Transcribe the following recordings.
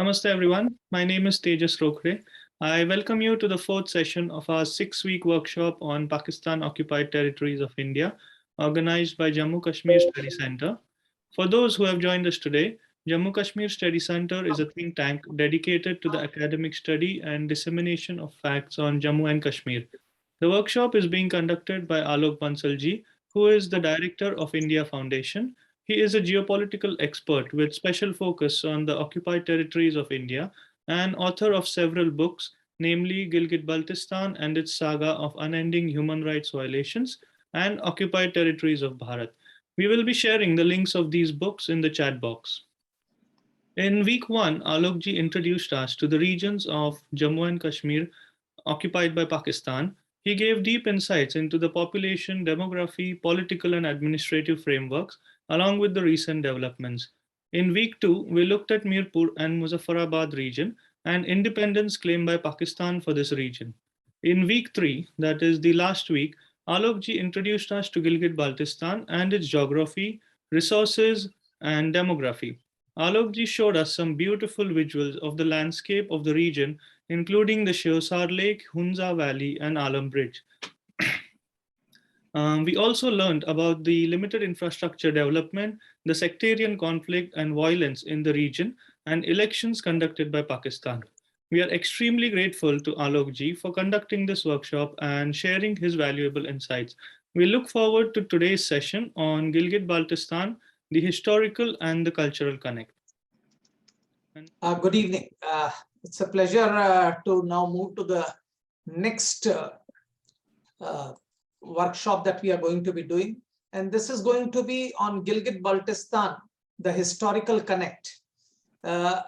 Namaste everyone, my name is Tejas Rokre. I welcome you to the fourth session of our 6-week workshop on Pakistan occupied territories of India, organized by Jammu Kashmir Study Center. For those who have joined us today, Jammu Kashmir Study Center is a think tank dedicated to the academic study and dissemination of facts on Jammu and Kashmir. The workshop is being conducted by Alok Bansal ji, who is the director of India Foundation. He is a geopolitical expert with special focus on the occupied territories of India and author of several books, namely Gilgit-Baltistan and its saga of unending human rights violations and occupied territories of Bharat. We will be sharing the links of these books in the chat box. In week 1, Alok ji introduced us to the regions of Jammu and Kashmir occupied by Pakistan. He gave deep insights into the population, demography, political and administrative frameworks, along with the recent developments. In week 2, we looked at Mirpur and Muzaffarabad region and independence claimed by Pakistan for this region. In week 3, that is the last week, Alok ji introduced us to Gilgit-Baltistan and its geography, resources, and demography. Alok ji showed us some beautiful visuals of the landscape of the region, including the Shiosar Lake, Hunza Valley, and Alam Bridge. We also learned about the limited infrastructure development, the sectarian conflict and violence in the region, and elections conducted by Pakistan. We are extremely grateful to Alok ji for conducting this workshop and sharing his valuable insights. We look forward to today's session on Gilgit-Baltistan, the historical and the cultural connect. Good evening. It's a pleasure to now move to the next workshop that we are going to be doing. And this is going to be on Gilgit-Baltistan, the historical connect. I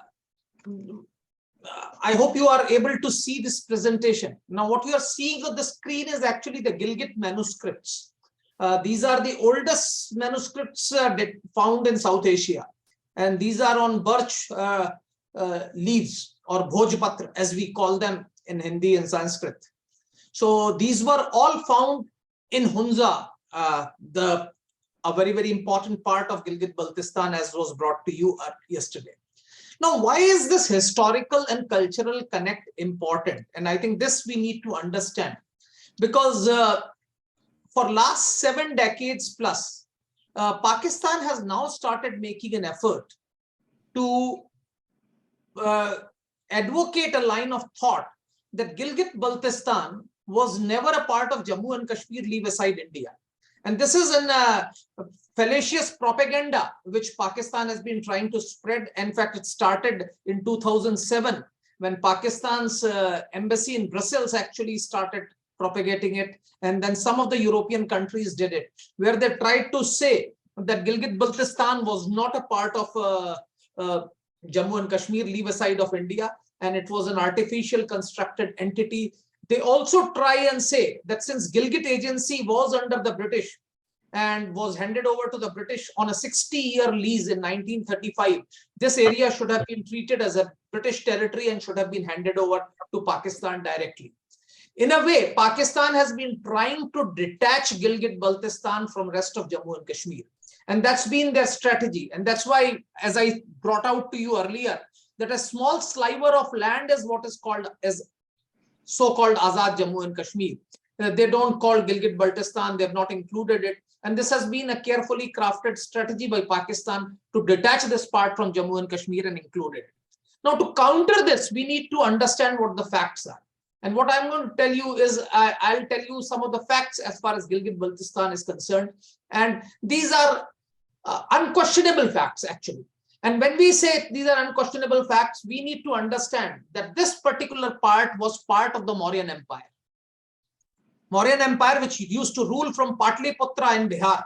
hope you are able to see this presentation. Now, what you are seeing on the screen is actually the Gilgit manuscripts. These are the oldest manuscripts found in South Asia. And these are on birch leaves or bhojpatra, as we call them in Hindi and Sanskrit. So these were all found in Hunza, a very, very important part of Gilgit-Baltistan, as was brought to you yesterday. Now, why is this historical and cultural connect important? And I think this we need to understand, because for last 7 decades plus, Pakistan has now started making an effort to advocate a line of thought that Gilgit-Baltistan was never a part of Jammu and Kashmir, leave aside India. And this is a fallacious propaganda which Pakistan has been trying to spread. In fact, it started in 2007 when Pakistan's embassy in Brussels actually started propagating it. And then some of the European countries did it, where they tried to say that Gilgit-Baltistan was not a part of Jammu and Kashmir, leave aside of India, and it was an artificial constructed entity. They also try and say that since Gilgit Agency was under the British and was handed over to the British on a 60-year lease in 1935, this area should have been treated as a British territory and should have been handed over to Pakistan directly. In a way, Pakistan has been trying to detach Gilgit-Baltistan from rest of Jammu and Kashmir. And that's been their strategy. And that's why, as I brought out to you earlier, that a small sliver of land is what is called as so-called Azad Jammu and Kashmir. They don't call Gilgit-Baltistan, they have not included it. And this has been a carefully crafted strategy by Pakistan to detach this part from Jammu and Kashmir and include it. Now, to counter this, we need to understand what the facts are. And what I'm going to tell you is, I'll tell you some of the facts as far as Gilgit-Baltistan is concerned. And these are unquestionable facts, actually. And when we say these are unquestionable facts, we need to understand that this particular part was part of the Mauryan Empire. Mauryan Empire, which used to rule from Patliputra in Bihar.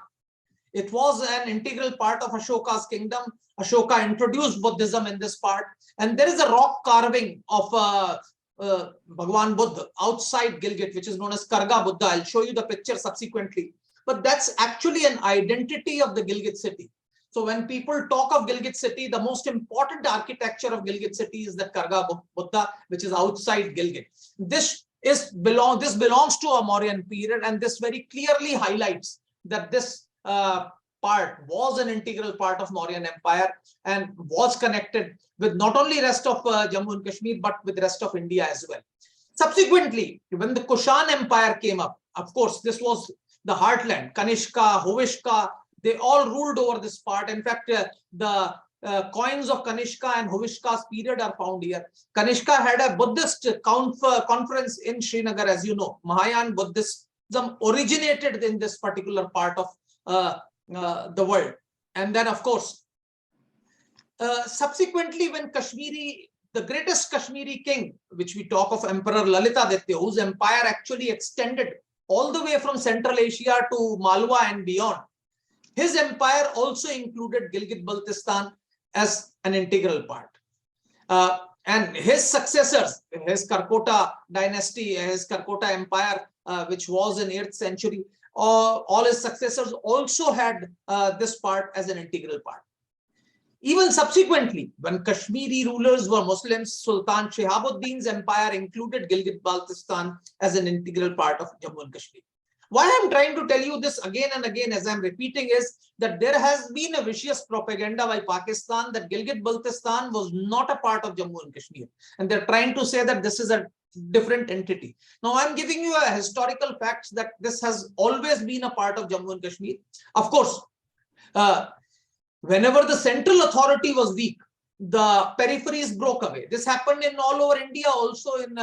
It was an integral part of Ashoka's kingdom. Ashoka introduced Buddhism in this part. And there is a rock carving of Bhagwan Buddha outside Gilgit, which is known as Karga Buddha. I'll show you the picture subsequently. But that's actually an identity of the Gilgit city. So when people talk of Gilgit city, the most important architecture of Gilgit city is the Karga Buddha, which is outside Gilgit. This belongs to a Mauryan period, and this very clearly highlights that this part was an integral part of Mauryan Empire and was connected with not only rest of Jammu and Kashmir, but with the rest of India as well. Subsequently, when the Kushan Empire came up, of course, this was the heartland. Kanishka, Hovishka, they all ruled over this part. In fact, the coins of Kanishka and Hovishka's period are found here. Kanishka had a Buddhist conference in Srinagar, as you know. Mahayana Buddhism originated in this particular part of the world. And then, of course, subsequently, when the greatest Kashmiri king, which we talk of Emperor Lalitaditya, whose empire actually extended all the way from Central Asia to Malwa and beyond, his empire also included Gilgit-Baltistan as an integral part. And his successors, his Karkota dynasty, his Karkota empire, which was in 8th century, all his successors also had this part as an integral part. Even subsequently, when Kashmiri rulers were Muslims, Sultan Shihabuddin's empire included Gilgit-Baltistan as an integral part of Jammu and Kashmir. Why I'm trying to tell you this again and again, as I'm repeating, is that there has been a vicious propaganda by Pakistan that Gilgit-Baltistan was not a part of Jammu and Kashmir. And they're trying to say that this is a different entity. Now, I'm giving you a historical facts that this has always been a part of Jammu and Kashmir. Of course, whenever the central authority was weak, the peripheries broke away. This happened in all over India, also in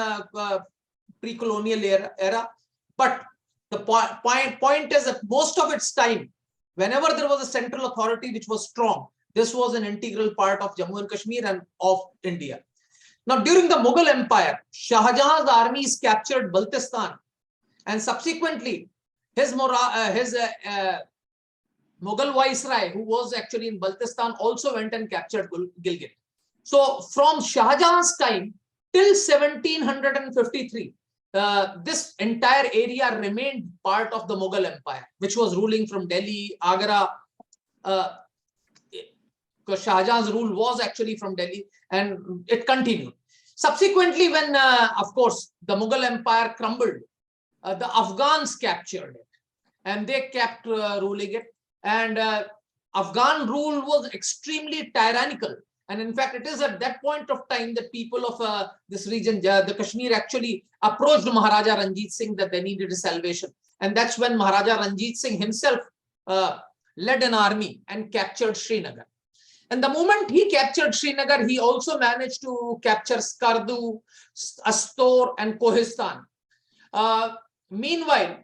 pre-colonial era. But the point is that most of its time, whenever there was a central authority which was strong, this was an integral part of Jammu and Kashmir and of India. Now, during the Mughal Empire, Shah Jahan's armies captured Baltistan, and subsequently his Mughal viceroy, who was actually in Baltistan, also went and captured Gilgit. So from Shah Jahan's time till 1753, this entire area remained part of the Mughal Empire, which was ruling from Delhi, Agra. Because Shah Jahan's rule was actually from Delhi, and it continued. Subsequently, when, of course, the Mughal Empire crumbled, the Afghans captured it, and they kept ruling it. And Afghan rule was extremely tyrannical. And in fact, it is at that point of time that people of this region, the Kashmir, actually approached Maharaja Ranjit Singh that they needed a salvation. And that's when Maharaja Ranjit Singh himself led an army and captured Srinagar. And the moment he captured Srinagar, he also managed to capture Skardu, Astor, and Kohistan. Meanwhile,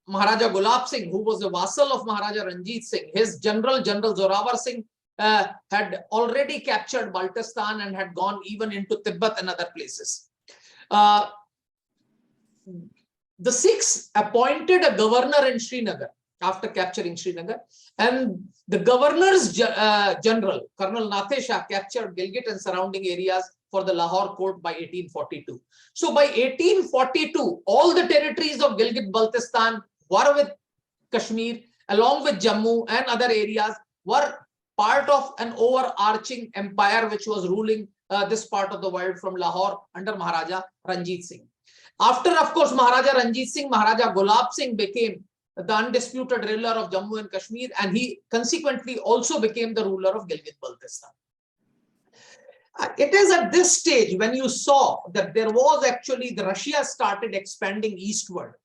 Maharaja Gulab Singh, who was a vassal of Maharaja Ranjit Singh, his General Zorawar Singh, had already captured Baltistan and had gone even into Tibet and other places. The Sikhs appointed a governor in Srinagar after capturing Srinagar, and the governor's general, Colonel Nathe Shah, captured Gilgit and surrounding areas for the Lahore court by 1842. So by 1842, all the territories of Gilgit-Baltistan were with Kashmir, along with Jammu and other areas, were part of an overarching empire which was ruling this part of the world from Lahore under Maharaja Ranjit Singh. After, of course, Maharaja Ranjit Singh, Maharaja Gulab Singh became the undisputed ruler of Jammu and Kashmir, and he consequently also became the ruler of Gilgit-Baltistan. It is at this stage when you saw that there was actually the Russia started expanding eastward.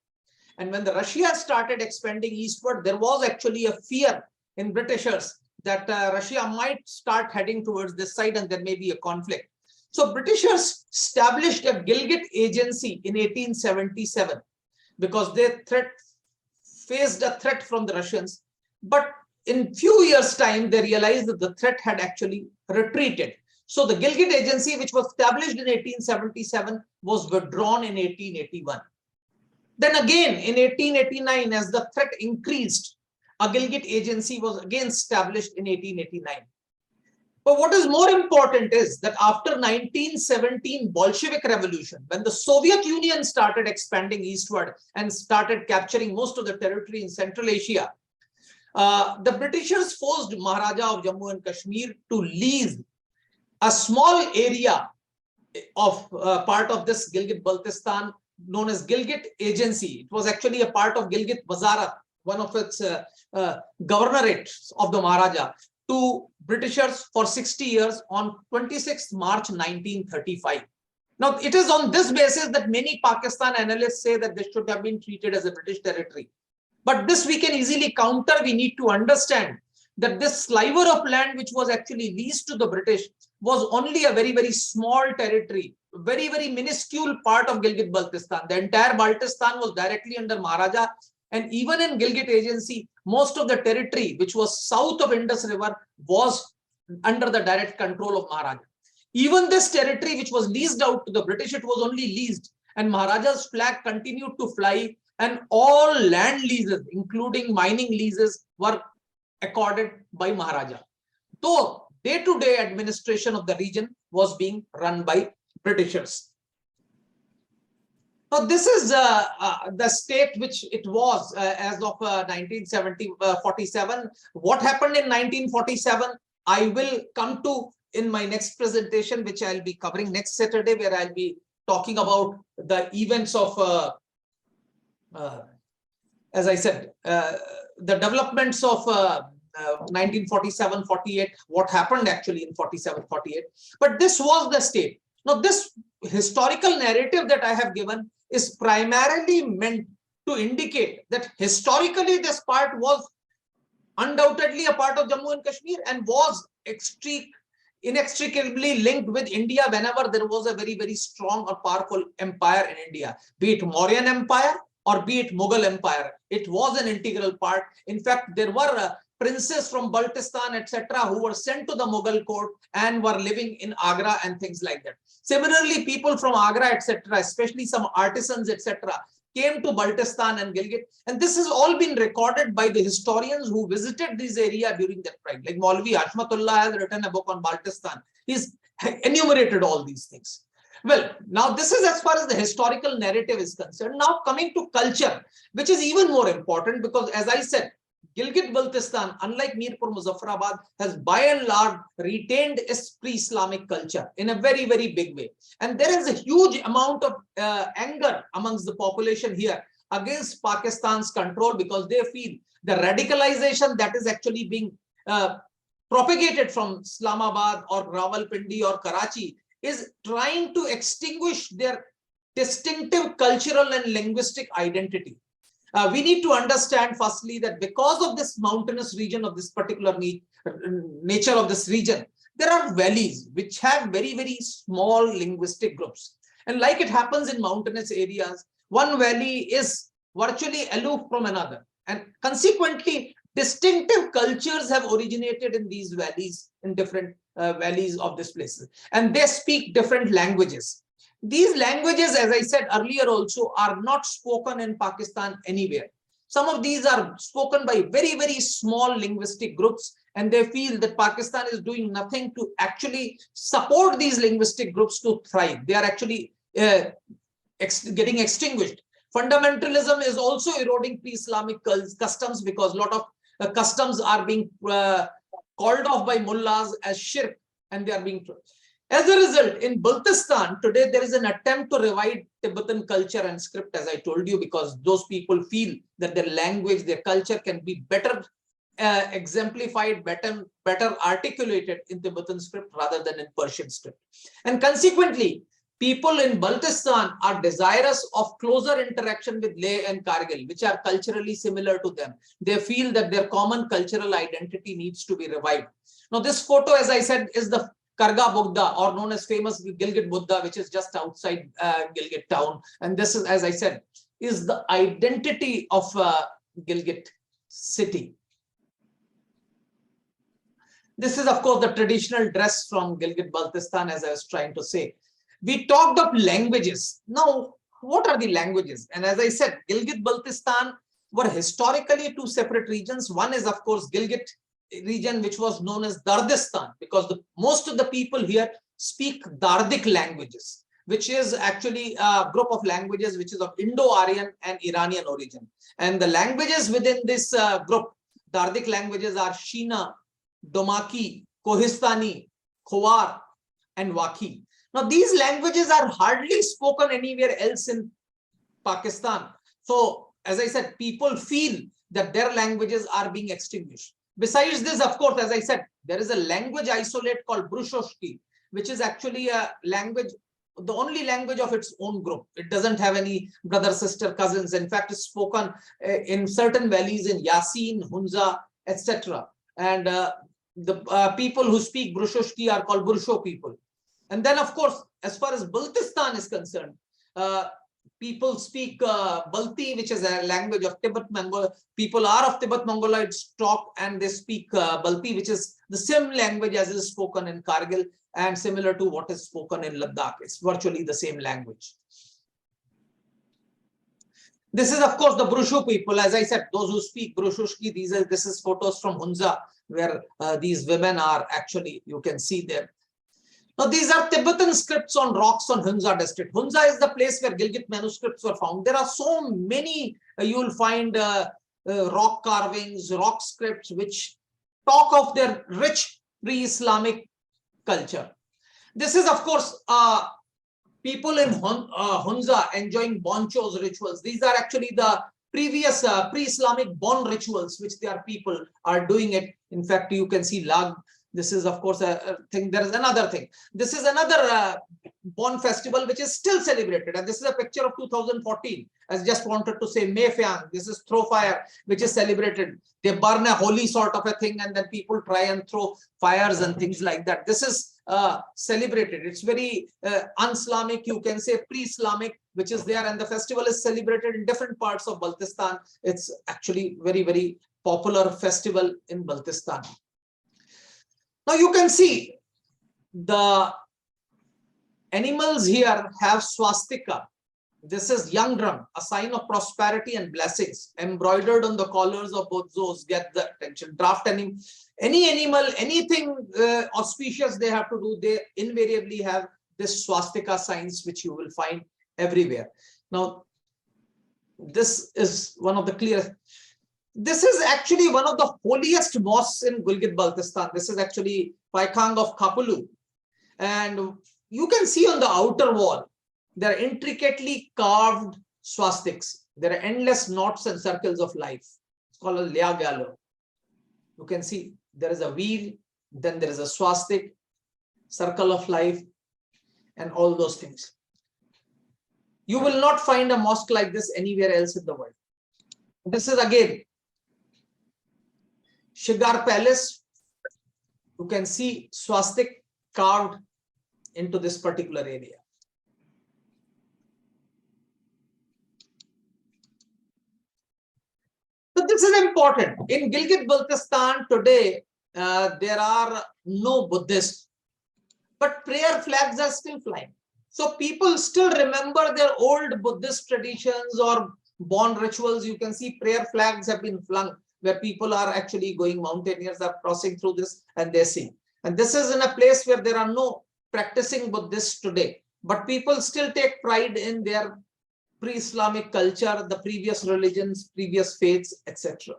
And when the Russia started expanding eastward, there was actually a fear in Britishers that Russia might start heading towards this side and there may be a conflict. So Britishers established a Gilgit agency in 1877 because they faced a threat from the Russians. But in few years' time, they realized that the threat had actually retreated. So the Gilgit agency, which was established in 1877, was withdrawn in 1881. Then again, in 1889, as the threat increased, a Gilgit agency was again established in 1889. But what is more important is that after 1917 Bolshevik Revolution, when the Soviet Union started expanding eastward and started capturing most of the territory in Central Asia, the Britishers forced Maharaja of Jammu and Kashmir to lease a small area of part of this Gilgit-Baltistan known as Gilgit Agency. It was actually a part of Gilgit Wazarat, one of its governorates of the Maharaja to Britishers for 60 years on 26th March 1935. Now, it is on this basis that many Pakistan analysts say that this should have been treated as a British territory. But this we can easily counter. We need to understand that this sliver of land, which was actually leased to the British, was only a very, very small territory, very, very minuscule part of Gilgit-Baltistan. The entire Baltistan was directly under Maharaja. And even in Gilgit Agency, most of the territory, which was south of Indus River, was under the direct control of Maharaja. Even this territory, which was leased out to the British, it was only leased. And Maharaja's flag continued to fly. And all land leases, including mining leases, were accorded by Maharaja. Though day-to-day administration of the region was being run by Britishers. Now, this is the state which it was as of 1947. What happened in 1947, I will come to in my next presentation, which I'll be covering next Saturday, where I'll be talking about the events of, as I said, the developments of 1947-48, what happened actually in 47-48. But this was the state. Now, this historical narrative that I have given is primarily meant to indicate that historically this part was undoubtedly a part of Jammu and Kashmir and was inextricably linked with India whenever there was a very, very strong or powerful empire in India, be it Mauryan Empire or be it Mughal Empire. It was an integral part. In fact, there were princes from Baltistan, etc., who were sent to the Mughal court and were living in Agra and things like that. Similarly, people from Agra, etc., especially some artisans, etc., came to Baltistan and Gilgit. And this has all been recorded by the historians who visited this area during that time. Like Maulvi Hashmatullah has written a book on Baltistan. He's enumerated all these things. Well, now this is as far as the historical narrative is concerned. Now coming to culture, which is even more important, because as I said, Gilgit-Baltistan, unlike Mirpur Muzaffarabad, has by and large retained its pre-Islamic culture in a very, very big way. And there is a huge amount of anger amongst the population here against Pakistan's control, because they feel the radicalization that is actually being propagated from Islamabad or Rawalpindi or Karachi is trying to extinguish their distinctive cultural and linguistic identity. We need to understand firstly that because of this mountainous region of this particular nature of this region, there are valleys which have very, very small linguistic groups. And like it happens in mountainous areas, one valley is virtually aloof from another. And consequently, distinctive cultures have originated in these valleys, in different valleys of these places. And they speak different languages. These languages, as I said earlier also, are not spoken in Pakistan anywhere. Some of these are spoken by very, very small linguistic groups, and they feel that Pakistan is doing nothing to actually support these linguistic groups to thrive. They are actually getting extinguished. Fundamentalism is also eroding pre-Islamic customs, because a lot of customs are being called off by mullahs as shirk, and they are being... As a result, in Baltistan, today there is an attempt to revive Tibetan culture and script, as I told you, because those people feel that their language, their culture can be better exemplified, better articulated in Tibetan script rather than in Persian script. And consequently, people in Baltistan are desirous of closer interaction with Leh and Kargil, which are culturally similar to them. They feel that their common cultural identity needs to be revived. Now, this photo, as I said, is the Karga Buddha, or known as famous Gilgit Buddha, which is just outside Gilgit town. And this is, as I said, is the identity of Gilgit city. This is, of course, the traditional dress from Gilgit-Baltistan, as I was trying to say. We talked of languages. Now, what are the languages? And as I said, Gilgit-Baltistan were historically two separate regions. One is, of course, Gilgit region, which was known as Dardistan, because most of the people here speak Dardic languages, which is actually a group of languages which is of Indo-Aryan and Iranian origin. And the languages within this group, Dardic languages, are Shina, Domaki, Kohistani, Khowar, and Wakhi. Now, these languages are hardly spoken anywhere else in Pakistan. So, as I said, people feel that their languages are being extinguished. Besides this, of course, as I said, there is a language isolate called Brushoshki, which is actually a language, the only language of its own group. It doesn't have any brother, sister, cousins. In fact, it's spoken in certain valleys in Yasin, Hunza, etc. And the people who speak Brushoshki are called Bursho people. And then, of course, as far as Baltistan is concerned, people speak Balti, which is a language of Tibet-Mongol. People are of Tibet-Mongoloid stock, and they speak Balti, which is the same language as is spoken in Kargil and similar to what is spoken in Ladakh. It's virtually the same language. This is, of course, the Brushu people. As I said, those who speak Brushushki, this is photos from Hunza, where these women are actually, you can see them. Now, these are Tibetan scripts on rocks on Hunza district. Hunza is the place where Gilgit manuscripts were found. There are so many, you will find rock carvings, rock scripts, which talk of their rich pre-Islamic culture. This is, of course, people in Hunza enjoying bonchos rituals. These are actually the previous pre-Islamic bon rituals, which their people are doing it. In fact, you can see Lag. This is, of course, a thing. There is another thing. This is another Bon festival, which is still celebrated. And this is a picture of 2014. I just wanted to say Mayfang. This is throw fire, which is celebrated. They burn a holy sort of a thing, and then people try and throw fires and things like that. This is celebrated. It's very un-Islamic, you can say pre-Islamic, which is there. And the festival is celebrated in different parts of Baltistan. It's actually very, very popular festival in Baltistan. Now you can see the animals here have swastika. This is young drum, a sign of prosperity and blessings, embroidered on the collars of both those. Get the attention. Draft any animal, anything auspicious they have to do, they invariably have this swastika signs, which you will find everywhere. Now, this is one of the clearest. This is actually one of the holiest mosques in Gilgit-Baltistan. This is actually Paikang of Kapulu. And you can see on the outer wall, there are intricately carved swastiks. There are endless knots and circles of life. It's called a Leagalo. You can see there is a wheel, then there is a swastik, circle of life, and all those things. You will not find a mosque like this anywhere else in the world. This is again Shigar Palace. You can see swastik carved into this particular area. So this is important. In Gilgit-Baltistan today, there are no Buddhists, but prayer flags are still flying. So people still remember their old Buddhist traditions or Bon rituals. You can see prayer flags have been flung, where people are actually going, mountaineers are crossing through this and they sing. And this is in a place where there are no practicing Buddhists today, but people still take pride in their pre-Islamic culture, the previous religions, previous faiths, etc.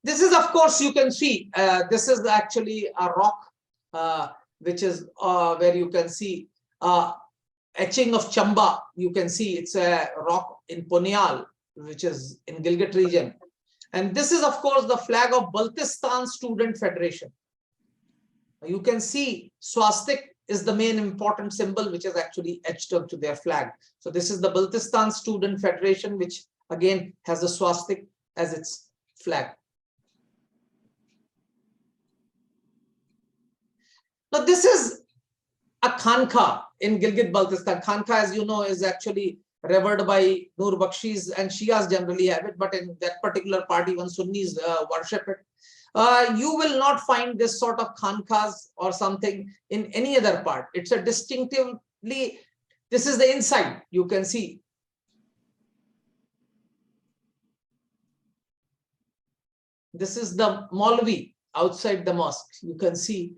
This is, of course, you can see, this is actually a rock, which is where you can see etching of Chamba. You can see it's a rock in Ponial, which is in Gilgit region. And this is, of course, the flag of Baltistan Student Federation. You can see swastik is the main important symbol, which is actually etched onto their flag. So this is the Baltistan Student Federation, which again has a swastik as its flag. Now this is a Khanka in Gilgit-Baltistan. Khanka, as you know, is actually revered by Nur Bakshi's, and Shias generally have it, but in that particular part, even Sunnis worship it. You will not find this sort of khankas or something in any other part. It's a distinctively, this is the inside, you can see. This is the Maulvi outside the mosque, you can see.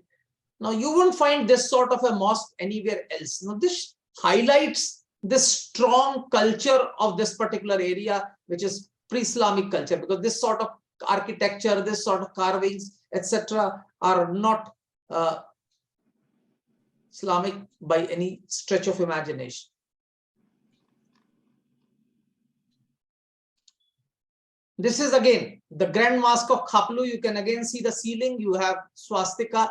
Now you won't find this sort of a mosque anywhere else. Now this highlights this strong culture of this particular area, which is pre-Islamic culture, because this sort of architecture, this sort of carvings, etc., are not Islamic by any stretch of imagination. This is again the Grand Mosque of Khaplu. You can again see the ceiling. You have swastika.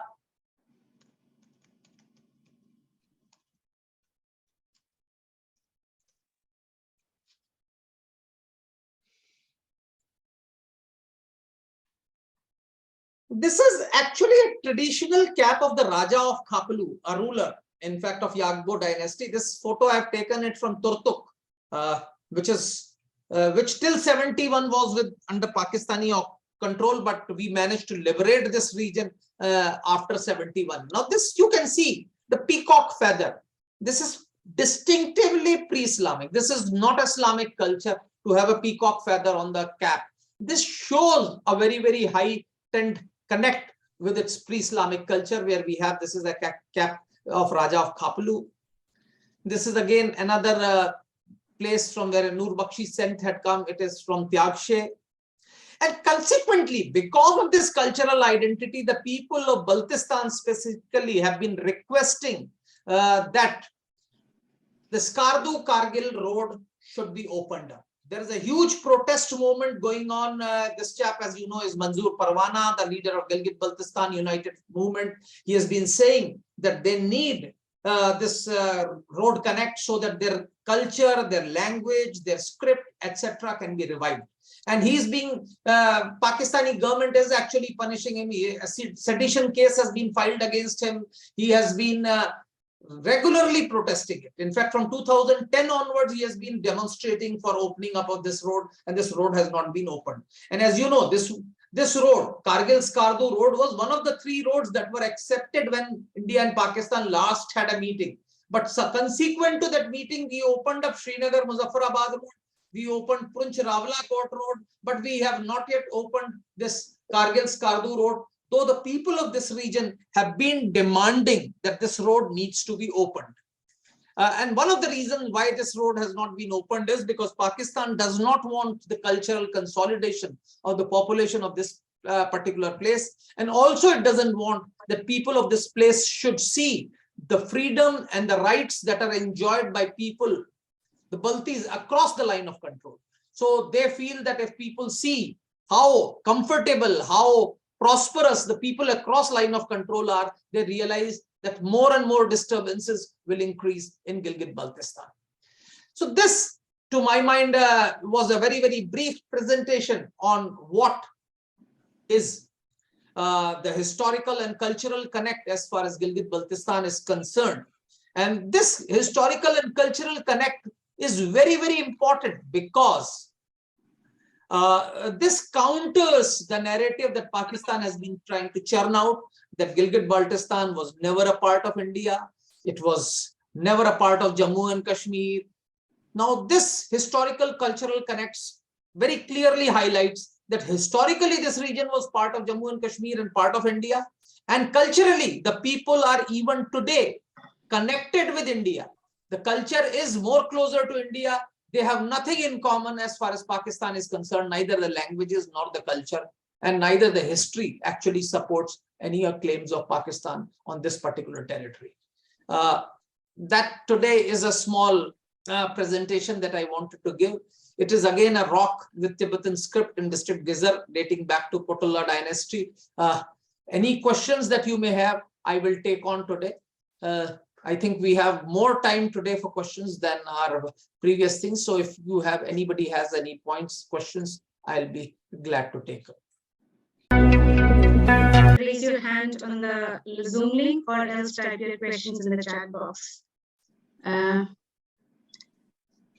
This is actually a traditional cap of the Raja of Khaplu, a ruler, in fact, of Yagbo dynasty. This photo I have taken it from Turtuk, which till 71 was under Pakistani control, but we managed to liberate this region after 71. Now this you can see the peacock feather. This is distinctively pre-Islamic. This is not Islamic culture to have a peacock feather on the cap. This shows a very, very high connect with its pre-Islamic culture, where we have, this is a cap of Raja of Khaplu. This is again another place from where Nur Bakshi scent had come. It is from Tyagshe. And consequently, because of this cultural identity, the people of Baltistan specifically have been requesting that the Skardu-Kargil road should be opened up. There is a huge protest movement going on. This chap, as you know, is Manzoor Parwana, the leader of Gilgit-Baltistan United Movement. He has been saying that they need this road connect so that their culture, their language, their script, etc. can be revived. And he's being, Pakistani government is actually punishing him. A sedition case has been filed against him. He has been regularly protesting it. In fact, from 2010 onwards, he has been demonstrating for opening up of this road, and this road has not been opened. And as you know, this road, Kargil-Skardu road, was one of the 3 roads that were accepted when India and Pakistan last had a meeting. But consequent to that meeting, we opened up Srinagar-Muzaffarabad road, we opened Punch-Ravla-Kot road, but we have not yet opened this Kargil-Skardu road, though the people of this region have been demanding that this road needs to be opened. And one of the reasons why this road has not been opened is because Pakistan does not want the cultural consolidation of the population of this particular place. And also it doesn't want that people of this place should see the freedom and the rights that are enjoyed by people, the Baltis, across the line of control. So they feel that if people see how comfortable, how prosperous the people across line of control are, they realize that more and more disturbances will increase in Gilgit-Baltistan. So this, to my mind, was a very, very brief presentation on what is the historical and cultural connect as far as Gilgit-Baltistan is concerned. And this historical and cultural connect is very, very important because this counters the narrative that Pakistan has been trying to churn out, that Gilgit-Baltistan was never a part of India. It was never a part of Jammu and Kashmir. Now, this historical cultural connects very clearly highlights that historically this region was part of Jammu and Kashmir and part of India. And culturally, the people are even today connected with India. The culture is more closer to India. They have nothing in common as far as Pakistan is concerned, neither the languages nor the culture, and neither the history actually supports any claims of Pakistan on this particular territory. That today is a small presentation that I wanted to give. It is again a rock with Tibetan script in district Gizar dating back to Potala dynasty. Any questions that you may have, I will take on today. I think we have more time today for questions than our previous things. So if you have, anybody has any points, questions, I'll be glad to take them. Raise your hand on the Zoom link or else type your questions in the chat box.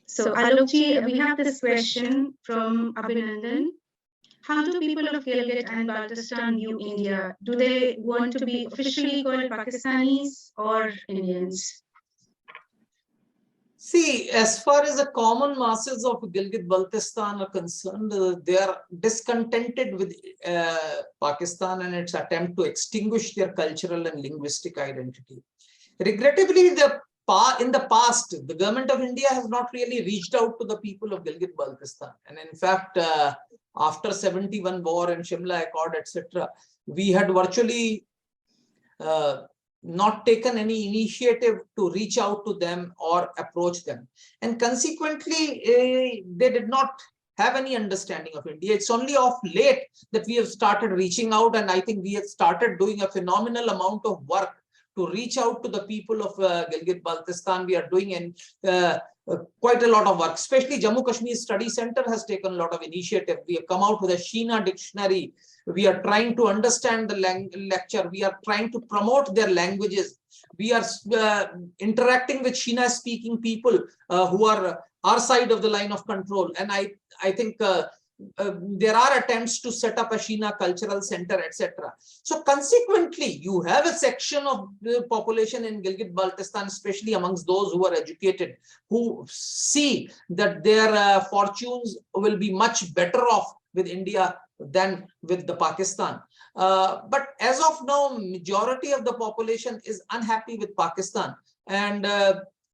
So Alok, we have this question from Abhinandan. How do people of Gilgit and Baltistan view India? Do they want to be officially called Pakistanis or Indians? See, as far as the common masses of Gilgit-Baltistan are concerned, they are discontented with Pakistan and its attempt to extinguish their cultural and linguistic identity. Regrettably, in the past, the government of India has not really reached out to the people of Gilgit-Baltistan. And in fact, after 71 war and Shimla Accord, etc., we had virtually not taken any initiative to reach out to them or approach them. And consequently, they did not have any understanding of India. It's only of late that we have started reaching out, and I think we have started doing a phenomenal amount of work to reach out to the people of Gilgit-Baltistan. We are doing quite a lot of work, especially Jammu Kashmir Study Center has taken a lot of initiative. We have come out with a Sheena dictionary. We are trying to understand the lecture. We are trying to promote their languages. We are interacting with Sheena speaking people who are our side of the line of control. And I think there are attempts to set up a Sheena cultural center, etc. So consequently, you have a section of the population in Gilgit-Baltistan, especially amongst those who are educated, who see that their fortunes will be much better off with India than with the Pakistan. But as of now, majority of the population is unhappy with Pakistan, and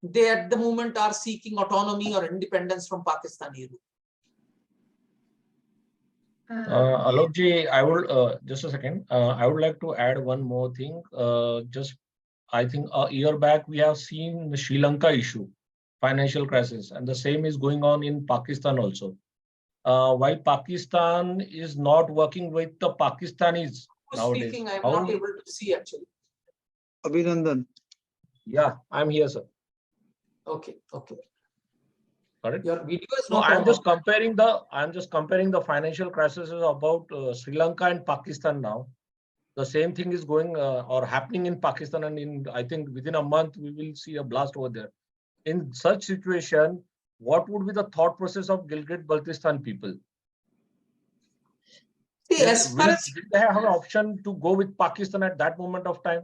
they at the moment are seeking autonomy or independence from Pakistani rule. Alokji, I will just a second. I would like to add one more thing. I think a year back we have seen the Sri Lanka issue, financial crisis, and the same is going on in Pakistan also. While Pakistan is not working with the Pakistanis nowadays. Speaking, I am not able to see actually. Abhinandan. Yeah, I'm here, sir. Okay. Correct. Your video is No, not. I'm just comparing the financial crisis about Sri Lanka and Pakistan now. The same thing is going or happening in Pakistan, and I think within a month we will see a blast over there. In such situation, what would be the thought process of Gilgit-Baltistan people? See, as far as did they have an option to go with Pakistan at that moment of time?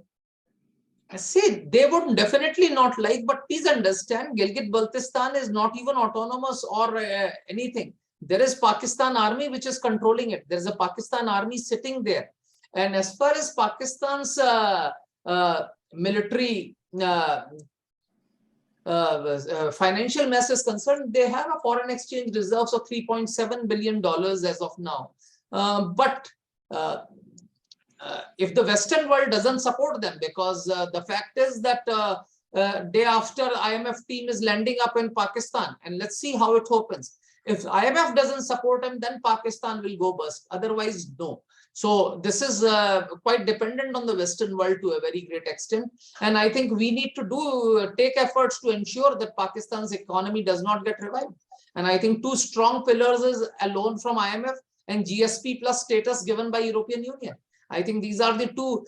I say they would definitely not like, but please understand, Gilgit-Baltistan is not even autonomous or anything. There is Pakistan army which is controlling it. There is a Pakistan army sitting there. And as far as Pakistan's military financial mess is concerned, they have a foreign exchange reserves of $3.7 billion as of now. But if the Western world doesn't support them, because the fact is that day after IMF team is landing up in Pakistan, and let's see how it opens. If IMF doesn't support them, then Pakistan will go bust. Otherwise, no. So this is quite dependent on the Western world to a very great extent. And I think we need to take efforts to ensure that Pakistan's economy does not get revived. And I think two strong pillars is a loan from IMF and GSP plus status given by European Union. I think these are the two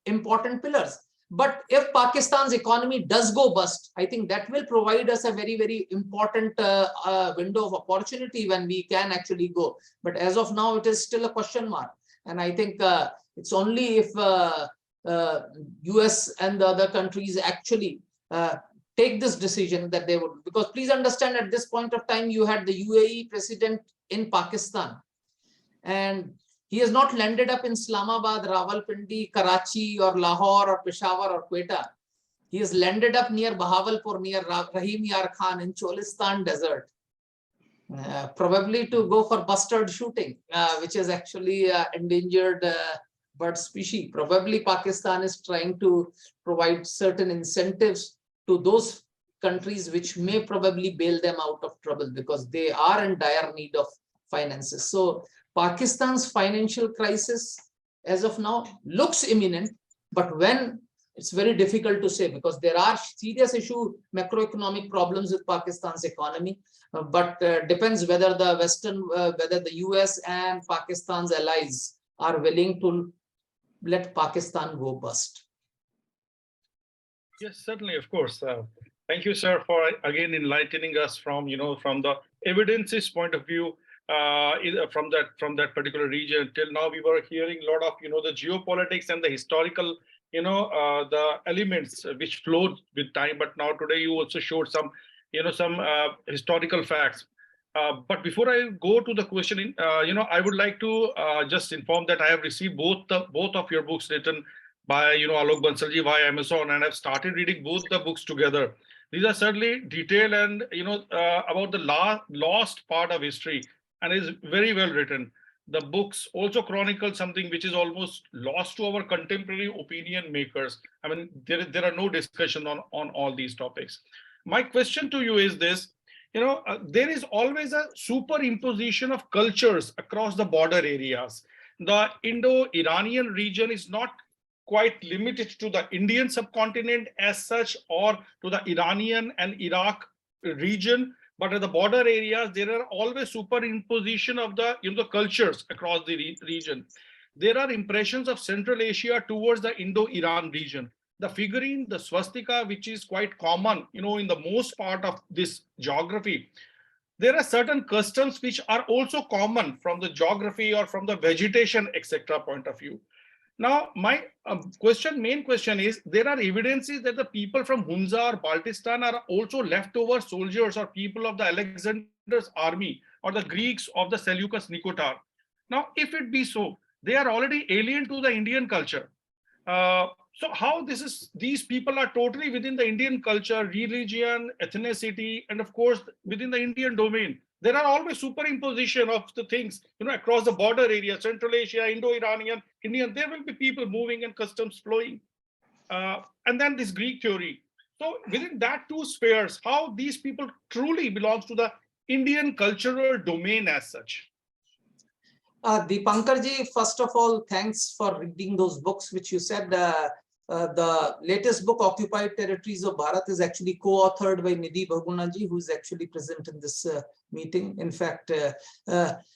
important pillars. But if Pakistan's economy does go bust, I think that will provide us a very, very important window of opportunity when we can actually go. But as of now, it is still a question mark. And I think it's only if US and the other countries actually take this decision that they would. Because please understand, at this point of time, you had the UAE president in Pakistan. And he has not landed up in Islamabad, Rawalpindi, Karachi, or Lahore, or Peshawar, or Quetta. He has landed up near Bahawalpur, near Rahim Yar Khan in Cholistan desert, probably to go for bustard shooting, which is actually endangered bird species. Probably Pakistan is trying to provide certain incentives to those countries which may probably bail them out of trouble, because they are in dire need of finances. So Pakistan's financial crisis as of now looks imminent, but when, it's very difficult to say, because there are serious macroeconomic problems with Pakistan's economy, but depends whether the whether the US and Pakistan's allies are willing to let Pakistan go bust. Yes, certainly, of course. Thank you, sir, for again enlightening us from from the evidences point of view. From that particular region. Till now we were hearing a lot of the geopolitics and the historical the elements which flowed with time, but now today you also showed some some historical facts. But before I go to the question, I would like to just inform that I have received both of your books written by Alok Bansalji via Amazon, and I've started reading both the books together. These are certainly detailed and about the lost part of history, and is very well written. The books also chronicle something which is almost lost to our contemporary opinion makers. I mean, there are no discussion on all these topics. My question to you is this: there is always a superimposition of cultures across the border areas. The Indo-Iranian region is not quite limited to the Indian subcontinent as such, or to the Iranian and Iraq region, but at the border areas, there are always superimposition of the the cultures across the region. There are impressions of Central Asia towards the Indo-Iran region. The figurine, the swastika, which is quite common, in the most part of this geography. There are certain customs which are also common from the geography or from the vegetation, etc. point of view. Now, my main question is, there are evidences that the people from Hunza or Baltistan are also leftover soldiers or people of the Alexander's army or the Greeks of the Seleucus Nicator. Now, if it be so, they are already alien to the Indian culture. So how these people are totally within the Indian culture, religion, ethnicity, and of course, within the Indian domain. There are always superimposition of the things, across the border area, Central Asia, Indo-Iranian, Indian, there will be people moving and customs flowing. And then this Greek theory. So within that two spheres, how these people truly belongs to the Indian cultural domain as such. Dipankarji, first of all, thanks for reading those books, which you said. The latest book, Occupied Territories of Bharat, is actually co-authored by Nidhi Bhagunaji, who is actually present in this meeting. In fact,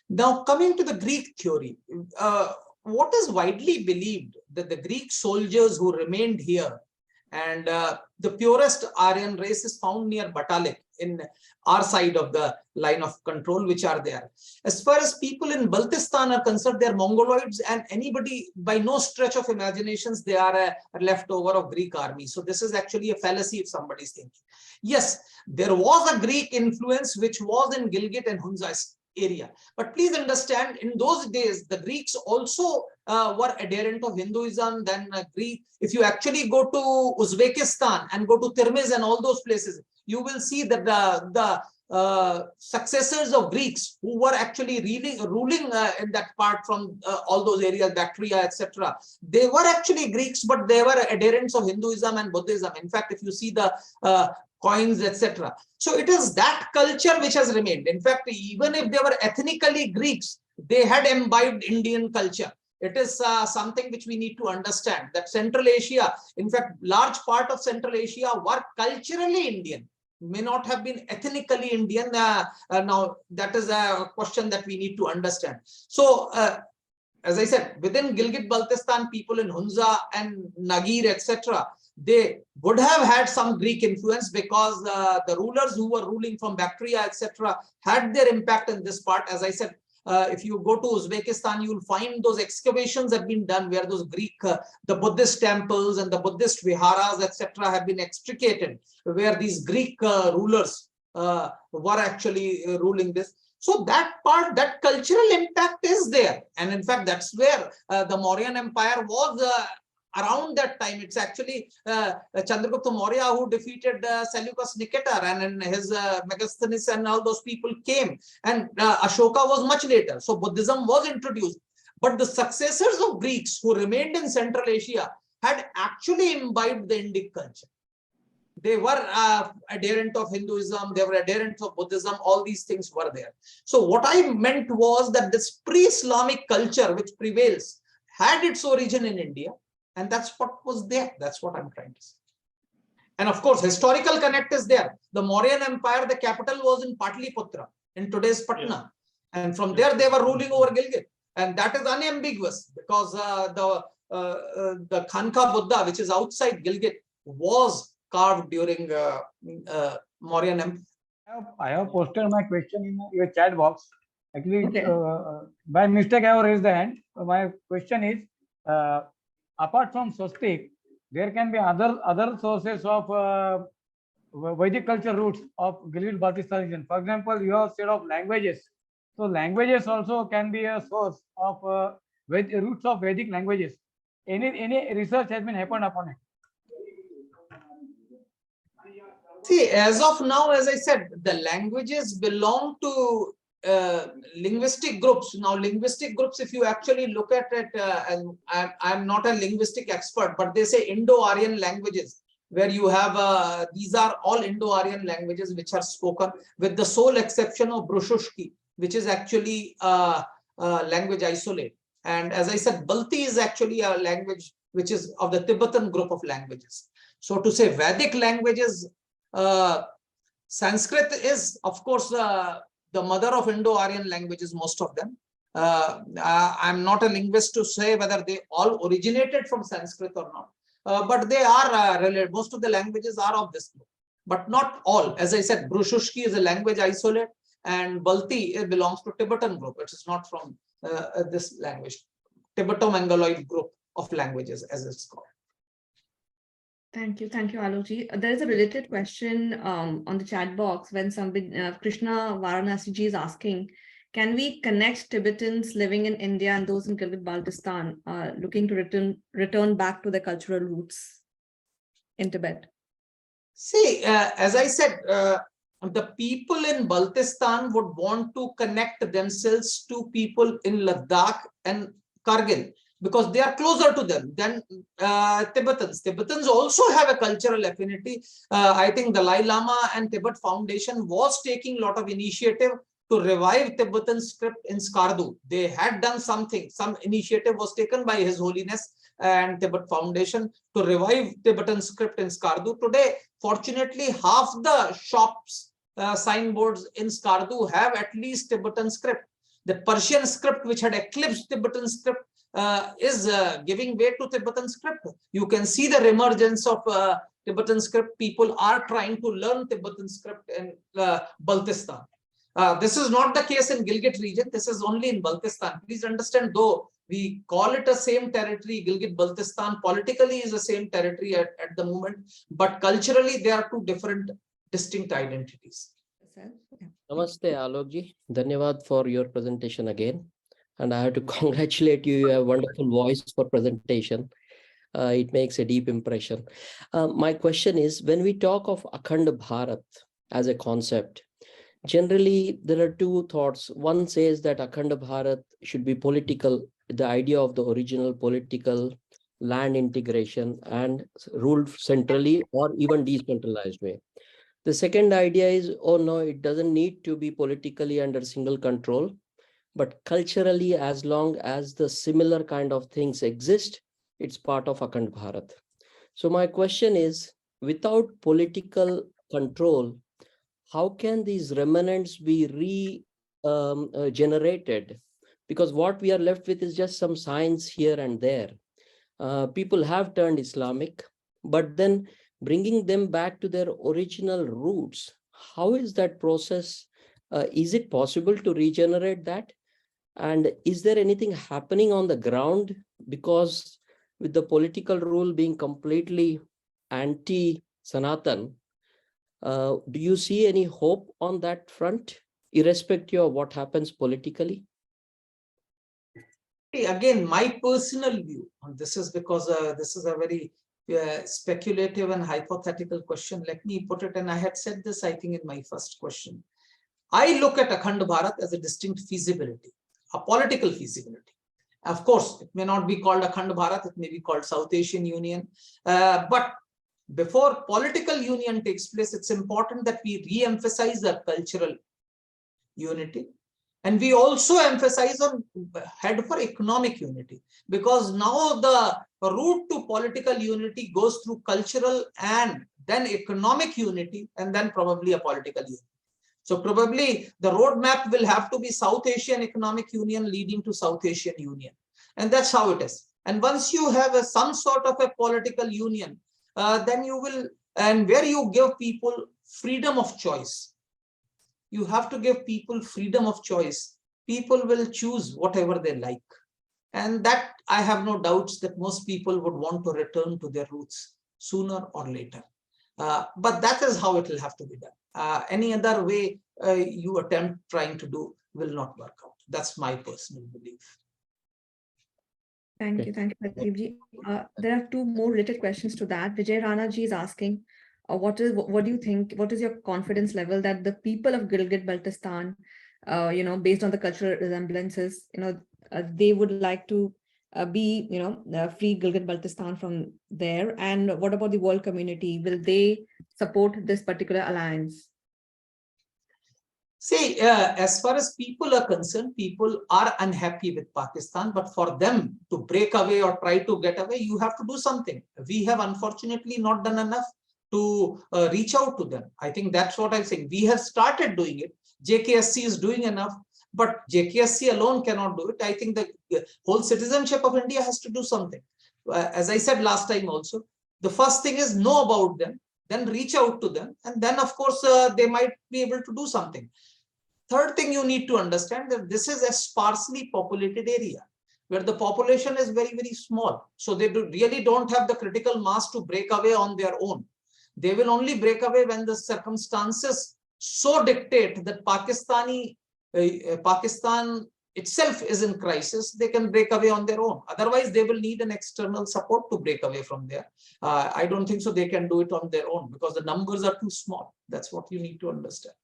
now coming to the Greek theory, what is widely believed that the Greek soldiers who remained here, and the purest Aryan race is found near Batalik in our side of the line of control, which are there. As far as people in Baltistan are concerned, they're Mongoloids, and anybody, by no stretch of imaginations, they are a leftover of Greek army. So this is actually a fallacy if somebody's thinking. Yes, there was a Greek influence which was in Gilgit and Hunza area. But please understand, in those days, the Greeks also were adherent of Hinduism. Then Greek, if you actually go to Uzbekistan and go to Tirmiz and all those places, you will see that the successors of Greeks who were actually ruling in that part from all those areas, Bactria, etc. They were actually Greeks, but they were adherents of Hinduism and Buddhism. In fact, if you see the coins, etc. So it is that culture which has remained. In fact, even if they were ethnically Greeks, they had imbibed Indian culture. It is something which we need to understand, that Central Asia, in fact, large part of Central Asia were culturally Indian, may not have been ethnically Indian. Now, that is a question that we need to understand. So, as I said, within Gilgit-Baltistan, people in Hunza and Nagir, etc., they would have had some Greek influence, because the rulers who were ruling from Bactria, etc., had their impact in this part. As I said, if you go to Uzbekistan, you will find those excavations have been done where those Greek, the Buddhist temples and the Buddhist viharas, etc., have been extricated, where these Greek rulers were actually ruling this. So that part, that cultural impact is there. And in fact, that's where the Mauryan Empire was around that time. It's actually Chandragupta Maurya who defeated Seleucus Nicator, and in his Megasthenes and all those people came. And Ashoka was much later. So Buddhism was introduced. But the successors of Greeks who remained in Central Asia had actually imbibed the Indic culture. They were adherent of Hinduism, they were adherent of Buddhism, all these things were there. So what I meant was that this pre-Islamic culture which prevails had its origin in India, and that's what was there. That's what I'm trying to say. And of course, historical connect is there. The Mauryan Empire, the capital was in Patliputra, in today's Patna. Yeah. And from there, they were ruling over Gilgit. And that is unambiguous, because the Khanka Buddha, which is outside Gilgit, was carved during Mauryan Empire. I have posted my question in your chat box. Actually, okay. By mistake, I have raised the hand. My question is, apart from swastik, there can be other sources of Vedic culture roots of Gilgit-Baltistan region. For example, you have said of languages. So languages also can be a source of roots of Vedic languages. Any research has been happened upon it? See, as of now, as I said, the languages belong to linguistic groups. Now, linguistic groups, if you actually look at it, and I'm not a linguistic expert, but they say Indo-Aryan languages. where you have, these are all Indo-Aryan languages which are spoken, with the sole exception of Brushushki, which is actually a language isolate. And as I said, Balti is actually a language which is of the Tibetan group of languages. So to say Vedic languages, Sanskrit is, of course, the mother of Indo-Aryan languages, most of them. I'm not a linguist to say whether they all originated from Sanskrit or not, but they are related. Most of the languages are of this group, but not all. As I said, Brushushki is a language isolate, and Balti belongs to Tibetan group. It is not from this language, Tibeto-Mongoloid group of languages, as it's called. Thank you, Alokji. There is a related question on the chat box when somebody, Krishna Varanasi ji is asking, can we connect Tibetans living in India and those in Gilgit-Baltistan looking to return back to their cultural roots in Tibet? See, as I said, the people in Baltistan would want to connect themselves to people in Ladakh and Kargil, because they are closer to them than Tibetans. Tibetans also have a cultural affinity. I think the Dalai Lama and Tibet Foundation was taking a lot of initiative to revive Tibetan script in Skardu. They had done something, some initiative was taken by His Holiness and Tibet Foundation to revive Tibetan script in Skardu. Today, fortunately, half the shops, signboards in Skardu have at least Tibetan script. The Persian script, which had eclipsed Tibetan script, is giving way to Tibetan script. You can see the reemergence of Tibetan script. People are trying to learn Tibetan script in Baltistan. This is not the case in Gilgit region. This is only in Baltistan. Please understand, though we call it a same territory, Gilgit-Baltistan politically is the same territory at the moment, but culturally they are two different distinct identities. Namaste, Alokji. Dhanyavad for your presentation again. And I have to congratulate you. You have a wonderful voice for presentation. It makes a deep impression. My question is, when we talk of Akhand Bharat as a concept, generally there are two thoughts. One says that Akhand Bharat should be political, the idea of the original political land integration and ruled centrally or even decentralized way. The second idea is, oh no, it doesn't need to be politically under single control, but culturally, as long as the similar kind of things exist, it's part of Akhand Bharat. So my question is, without political control, how can these remnants be generated? Because what we are left with is just some signs here and there. People have turned Islamic, but then bringing them back to their original roots, how is that process? Is it possible to regenerate that? And is there anything happening on the ground? Because with the political rule being completely anti-Sanatan, do you see any hope on that front, irrespective of what happens politically? Again, my personal view, and this is because this is a very speculative and hypothetical question. Let me put it, and I had said this, I think, in my first question. I look at Akhand Bharat as a distinct feasibility, a political feasibility. Of course, it may not be called Akhand Bharat, it may be called South Asian Union. But before political union takes place, it's important that we re-emphasize the cultural unity. And we also emphasize on head for economic unity, because now the route to political unity goes through cultural and then economic unity, and then probably a political unity. So probably the roadmap will have to be South Asian Economic Union leading to South Asian Union. And that's how it is. And once you have some sort of a political union, then you will, and where you give people freedom of choice. You have to give people freedom of choice. People will choose whatever they like. And that I have no doubts that most people would want to return to their roots sooner or later. But that is how it will have to be done. Any other way you attempt trying to do will not work out. That's my personal belief. Thank you, Pradeep. There are two more related questions to that. Vijay Rana ji is asking, what do you think? What is your confidence level that the people of Gilgit-Baltistan, based on the cultural resemblances, they would like to be, free Gilgit-Baltistan from there? And what about the world community? Will they support this particular alliance? See, as far as people are concerned, people are unhappy with Pakistan, but for them to break away or try to get away, you have to do something. We have unfortunately not done enough to reach out to them. I think that's what I'm saying. We have started doing it. JKSC is doing enough, but JKSC alone cannot do it. I think the whole citizenship of India has to do something. As I said last time also, the first thing is know about them, then reach out to them, and then of course they might be able to do something. Third thing you need to understand that this is a sparsely populated area where the population is very, very small. So they really don't have the critical mass to break away on their own. They will only break away when the circumstances so dictate that Pakistan itself is in crisis. They can break away on their own. Otherwise, they will need an external support to break away from there. I don't think so they can do it on their own because the numbers are too small. That's what you need to understand.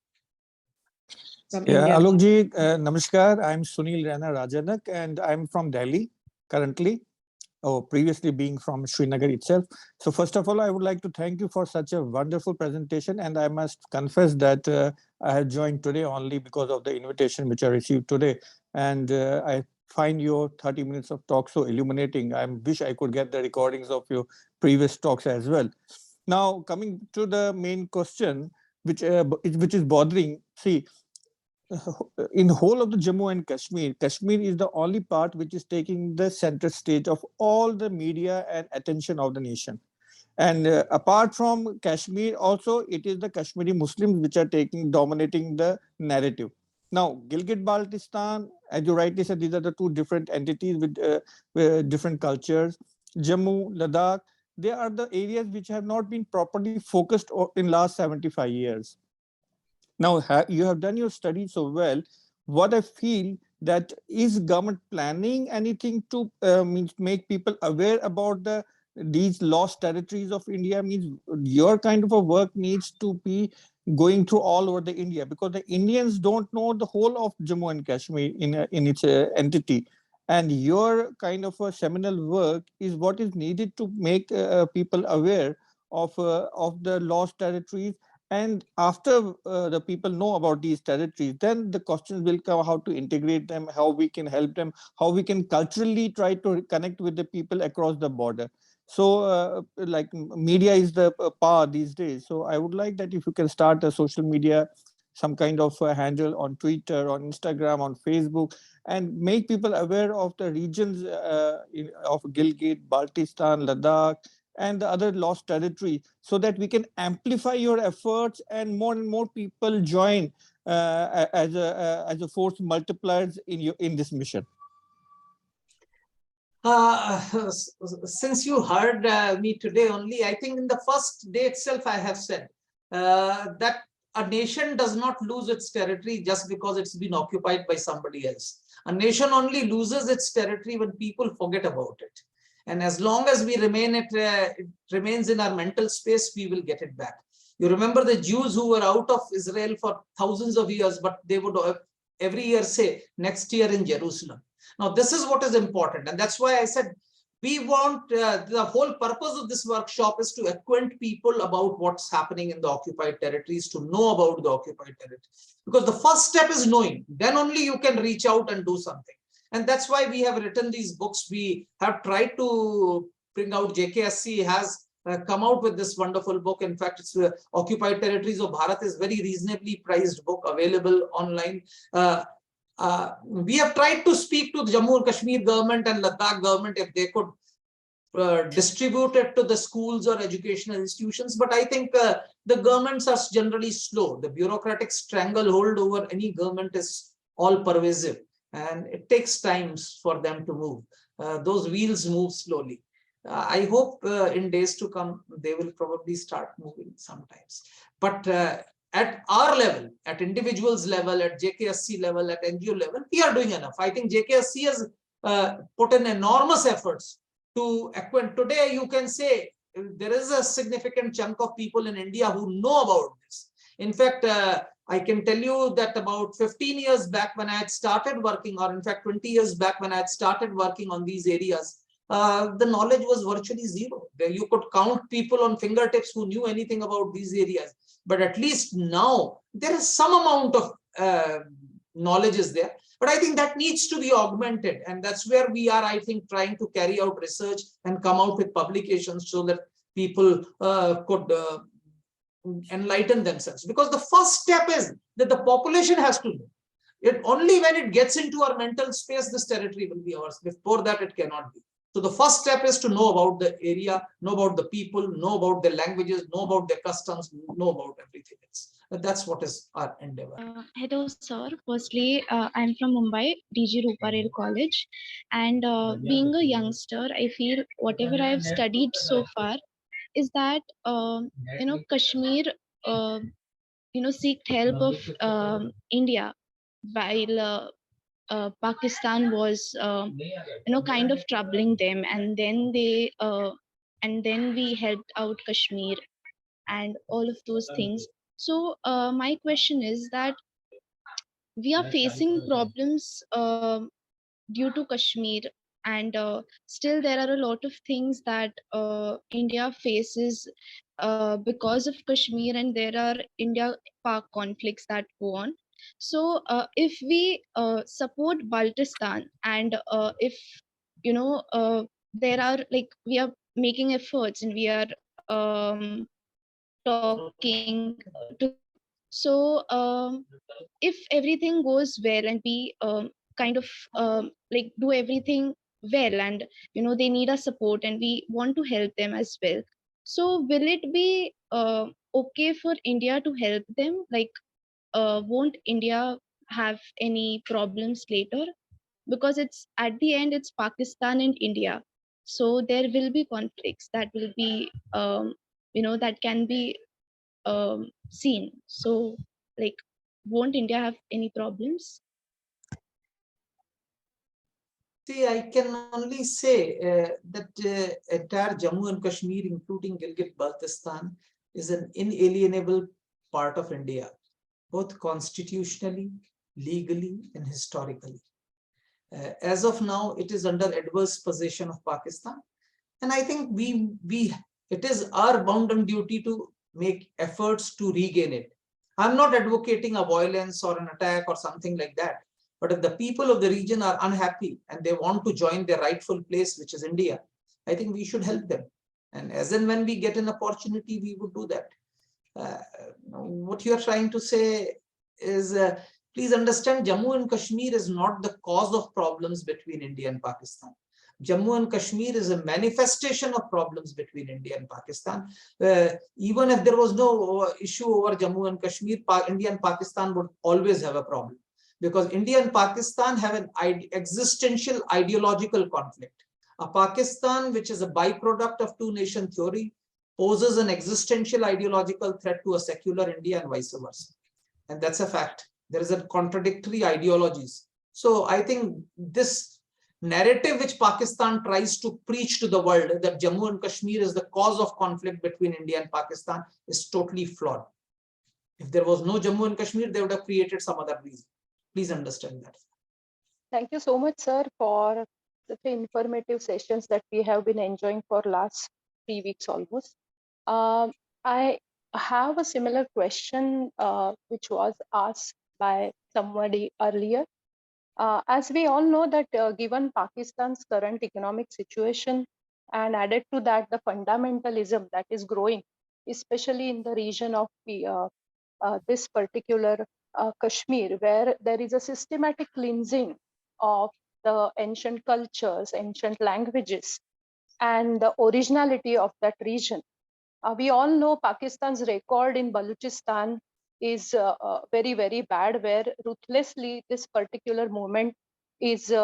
Yeah, Alokji, namaskar. I'm Sunil Rana Rajanak and I'm from Delhi currently, previously being from Srinagar itself. So first of all, I would like to thank you for such a wonderful presentation. And I must confess that I have joined today only because of the invitation which I received today. And I find your 30 minutes of talk so illuminating. I wish I could get the recordings of your previous talks as well. Now, coming to the main question, which is bothering, see, in whole of the Jammu and Kashmir, Kashmir is the only part which is taking the center stage of all the media and attention of the nation. And apart from Kashmir, also it is the Kashmiri Muslims which are dominating the narrative. Now, Gilgit-Baltistan, as you rightly said, these are the two different entities with different cultures. Jammu, Ladakh, they are the areas which have not been properly focused in last 75 years. Now, you have done your study so well. What I feel that is government planning anything to make people aware about these lost territories of India? Means your kind of a work needs to be going through all over the India, because the Indians don't know the whole of Jammu and Kashmir in its entity. And your kind of a seminal work is what is needed to make people aware of the lost territories. And after the people know about these territories, then the questions will come how to integrate them, how we can help them, how we can culturally try to connect with the people across the border. So like media is the power these days. So I would like that if you can start a social media, some kind of a handle on Twitter, on Instagram, on Facebook, and make people aware of the regions of Gilgit, Baltistan, Ladakh, and the other lost territory, so that we can amplify your efforts and more people join as a force multipliers in this mission. Since you heard me today only, I think in the first day itself I have said that a nation does not lose its territory just because it's been occupied by somebody else. A nation only loses its territory when people forget about it. And as long as we remain, it remains in our mental space, we will get it back. You remember the Jews who were out of Israel for thousands of years, but they would every year say, next year in Jerusalem. Now, this is what is important. And that's why I said, we want, the whole purpose of this workshop is to acquaint people about what's happening in the occupied territories, to know about the occupied territories. Because the first step is knowing, then only you can reach out and do something. And that's why we have written these books. We have tried to bring out, JKSC has come out with this wonderful book. In fact, it's Occupied Territories of Bharat is very reasonably priced book available online. We have tried to speak to the Jammu and Kashmir government and Ladakh government if they could distribute it to the schools or educational institutions. But I think the governments are generally slow. The bureaucratic stranglehold over any government is all pervasive. And it takes time for them to move. Those wheels move slowly. I hope in days to come, they will probably start moving sometimes. But at our level, at individuals level, at JKSC level, at NGO level, we are doing enough. I think JKSC has put in enormous efforts to acquaint. Today, you can say there is a significant chunk of people in India who know about this. In fact, I can tell you that about 15 years back when I had started working, or in fact 20 years back when I had started working on these areas, the knowledge was virtually zero. You could count people on fingertips who knew anything about these areas. But at least now there is some amount of knowledge is there. But I think that needs to be augmented. And that's where we are, I think, trying to carry out research and come out with publications so that people could enlighten themselves. Because the first step is that the population has to know. Only when it gets into our mental space, this territory will be ours. Before that, it cannot be. So the first step is to know about the area, know about the people, know about their languages, know about their customs, know about everything else. That's what is our endeavor. Hello, sir. Firstly, I'm from Mumbai, DG Ruparel College. And being a youngster, I feel whatever I've studied so far is that, Kashmir, seeked help of India while Pakistan was, kind of troubling them, and then we helped out Kashmir and all of those things. So my question is that we are facing problems due to Kashmir, and still there are a lot of things that India faces because of Kashmir, and there are India-Pak conflicts that go on. So if we support Baltistan, and if there are, like, we are making efforts and we are talking to, so if everything goes well and we kind of like do everything well, and they need our support and we want to help them as well, so will it be okay for India to help them? Like, won't India have any problems later? Because it's, at the end, it's Pakistan and India, so there will be conflicts that will be that can be seen. So, like, won't India have any problems? See, I can only say that entire Jammu and Kashmir, including Gilgit-Baltistan, is an inalienable part of India, both constitutionally, legally, and historically. As of now, it is under adverse possession of Pakistan, and I think it is our bounden duty to make efforts to regain it. I'm not advocating a violence or an attack or something like that. But if the people of the region are unhappy and they want to join their rightful place, which is India, I think we should help them. And as and when we get an opportunity, we would do that. What you're trying to say is, please understand, Jammu and Kashmir is not the cause of problems between India and Pakistan. Jammu and Kashmir is a manifestation of problems between India and Pakistan. Even if there was no issue over Jammu and Kashmir, India and Pakistan would always have a problem. Because India and Pakistan have an existential ideological conflict. A Pakistan, which is a byproduct of two-nation theory, poses an existential ideological threat to a secular India and vice versa. And that's a fact. There is a contradictory ideologies. So I think this narrative which Pakistan tries to preach to the world, that Jammu and Kashmir is the cause of conflict between India and Pakistan, is totally flawed. If there was no Jammu and Kashmir, they would have created some other reason. Please understand that. Thank you so much, sir, for the informative sessions that we have been enjoying for last 3 weeks almost. I have a similar question which was asked by somebody earlier. As we all know that given Pakistan's current economic situation, and added to that the fundamentalism that is growing, especially in the region of this particular Kashmir, where there is a systematic cleansing of the ancient cultures, ancient languages, and the originality of that region. We all know Pakistan's record in Balochistan is very, very bad, where ruthlessly this particular movement is they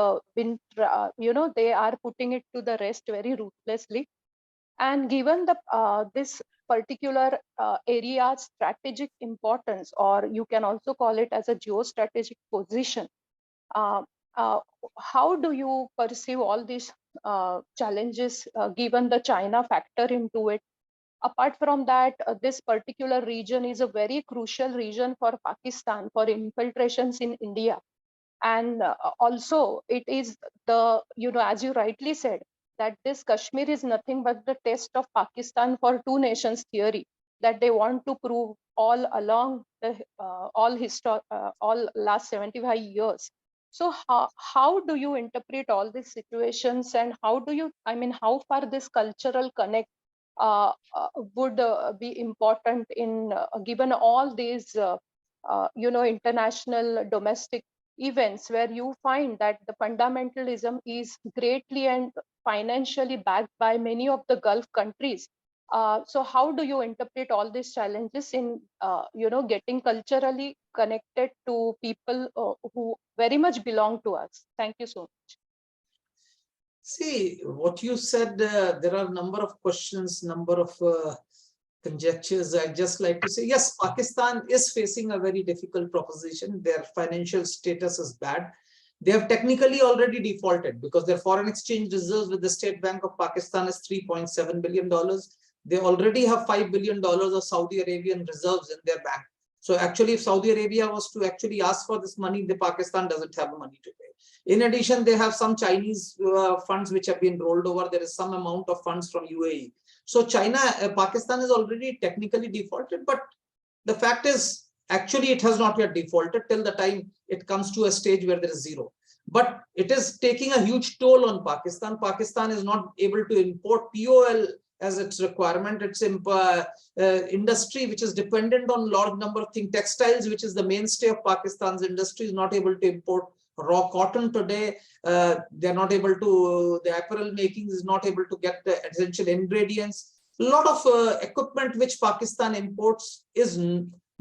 are putting it to the rest very ruthlessly. And given the this particular area's strategic importance, or you can also call it as a geostrategic position, how do you perceive all these challenges given the China factor into it? apart from that, this particular region is a very crucial region for Pakistan for infiltrations in India. And also it is the, as you rightly said, that this Kashmir is nothing but the test of Pakistan for two nations theory, that they want to prove all along the all last 75 years. So how do you interpret all these situations, and how do you, how far this cultural connect would be important in given all these international domestic events where you find that the fundamentalism is greatly and financially backed by many of the Gulf countries. So how do you interpret all these challenges in getting culturally connected to people who very much belong to us? Thank you so much. See, what you said, there are a number of questions, number of conjectures. I'd just like to say, yes, Pakistan is facing a very difficult proposition. Their financial status is bad. They have technically already defaulted because their foreign exchange reserves with the State Bank of Pakistan is $3.7 billion. They already have $5 billion of Saudi Arabian reserves in their bank. So actually, if Saudi Arabia was to actually ask for this money, the Pakistan doesn't have money to pay. In addition, they have some Chinese funds which have been rolled over. There is some amount of funds from UAE. So Pakistan is already technically defaulted, but the fact is, actually, it has not yet defaulted till the time it comes to a stage where there is zero. But it is taking a huge toll on Pakistan. Pakistan is not able to import POL as its requirement. It's industry which is dependent on large number of things. Textiles, which is the mainstay of Pakistan's industry, is not able to import raw cotton today. They're not able to, the apparel making is not able to get the essential ingredients. A lot of equipment which Pakistan imports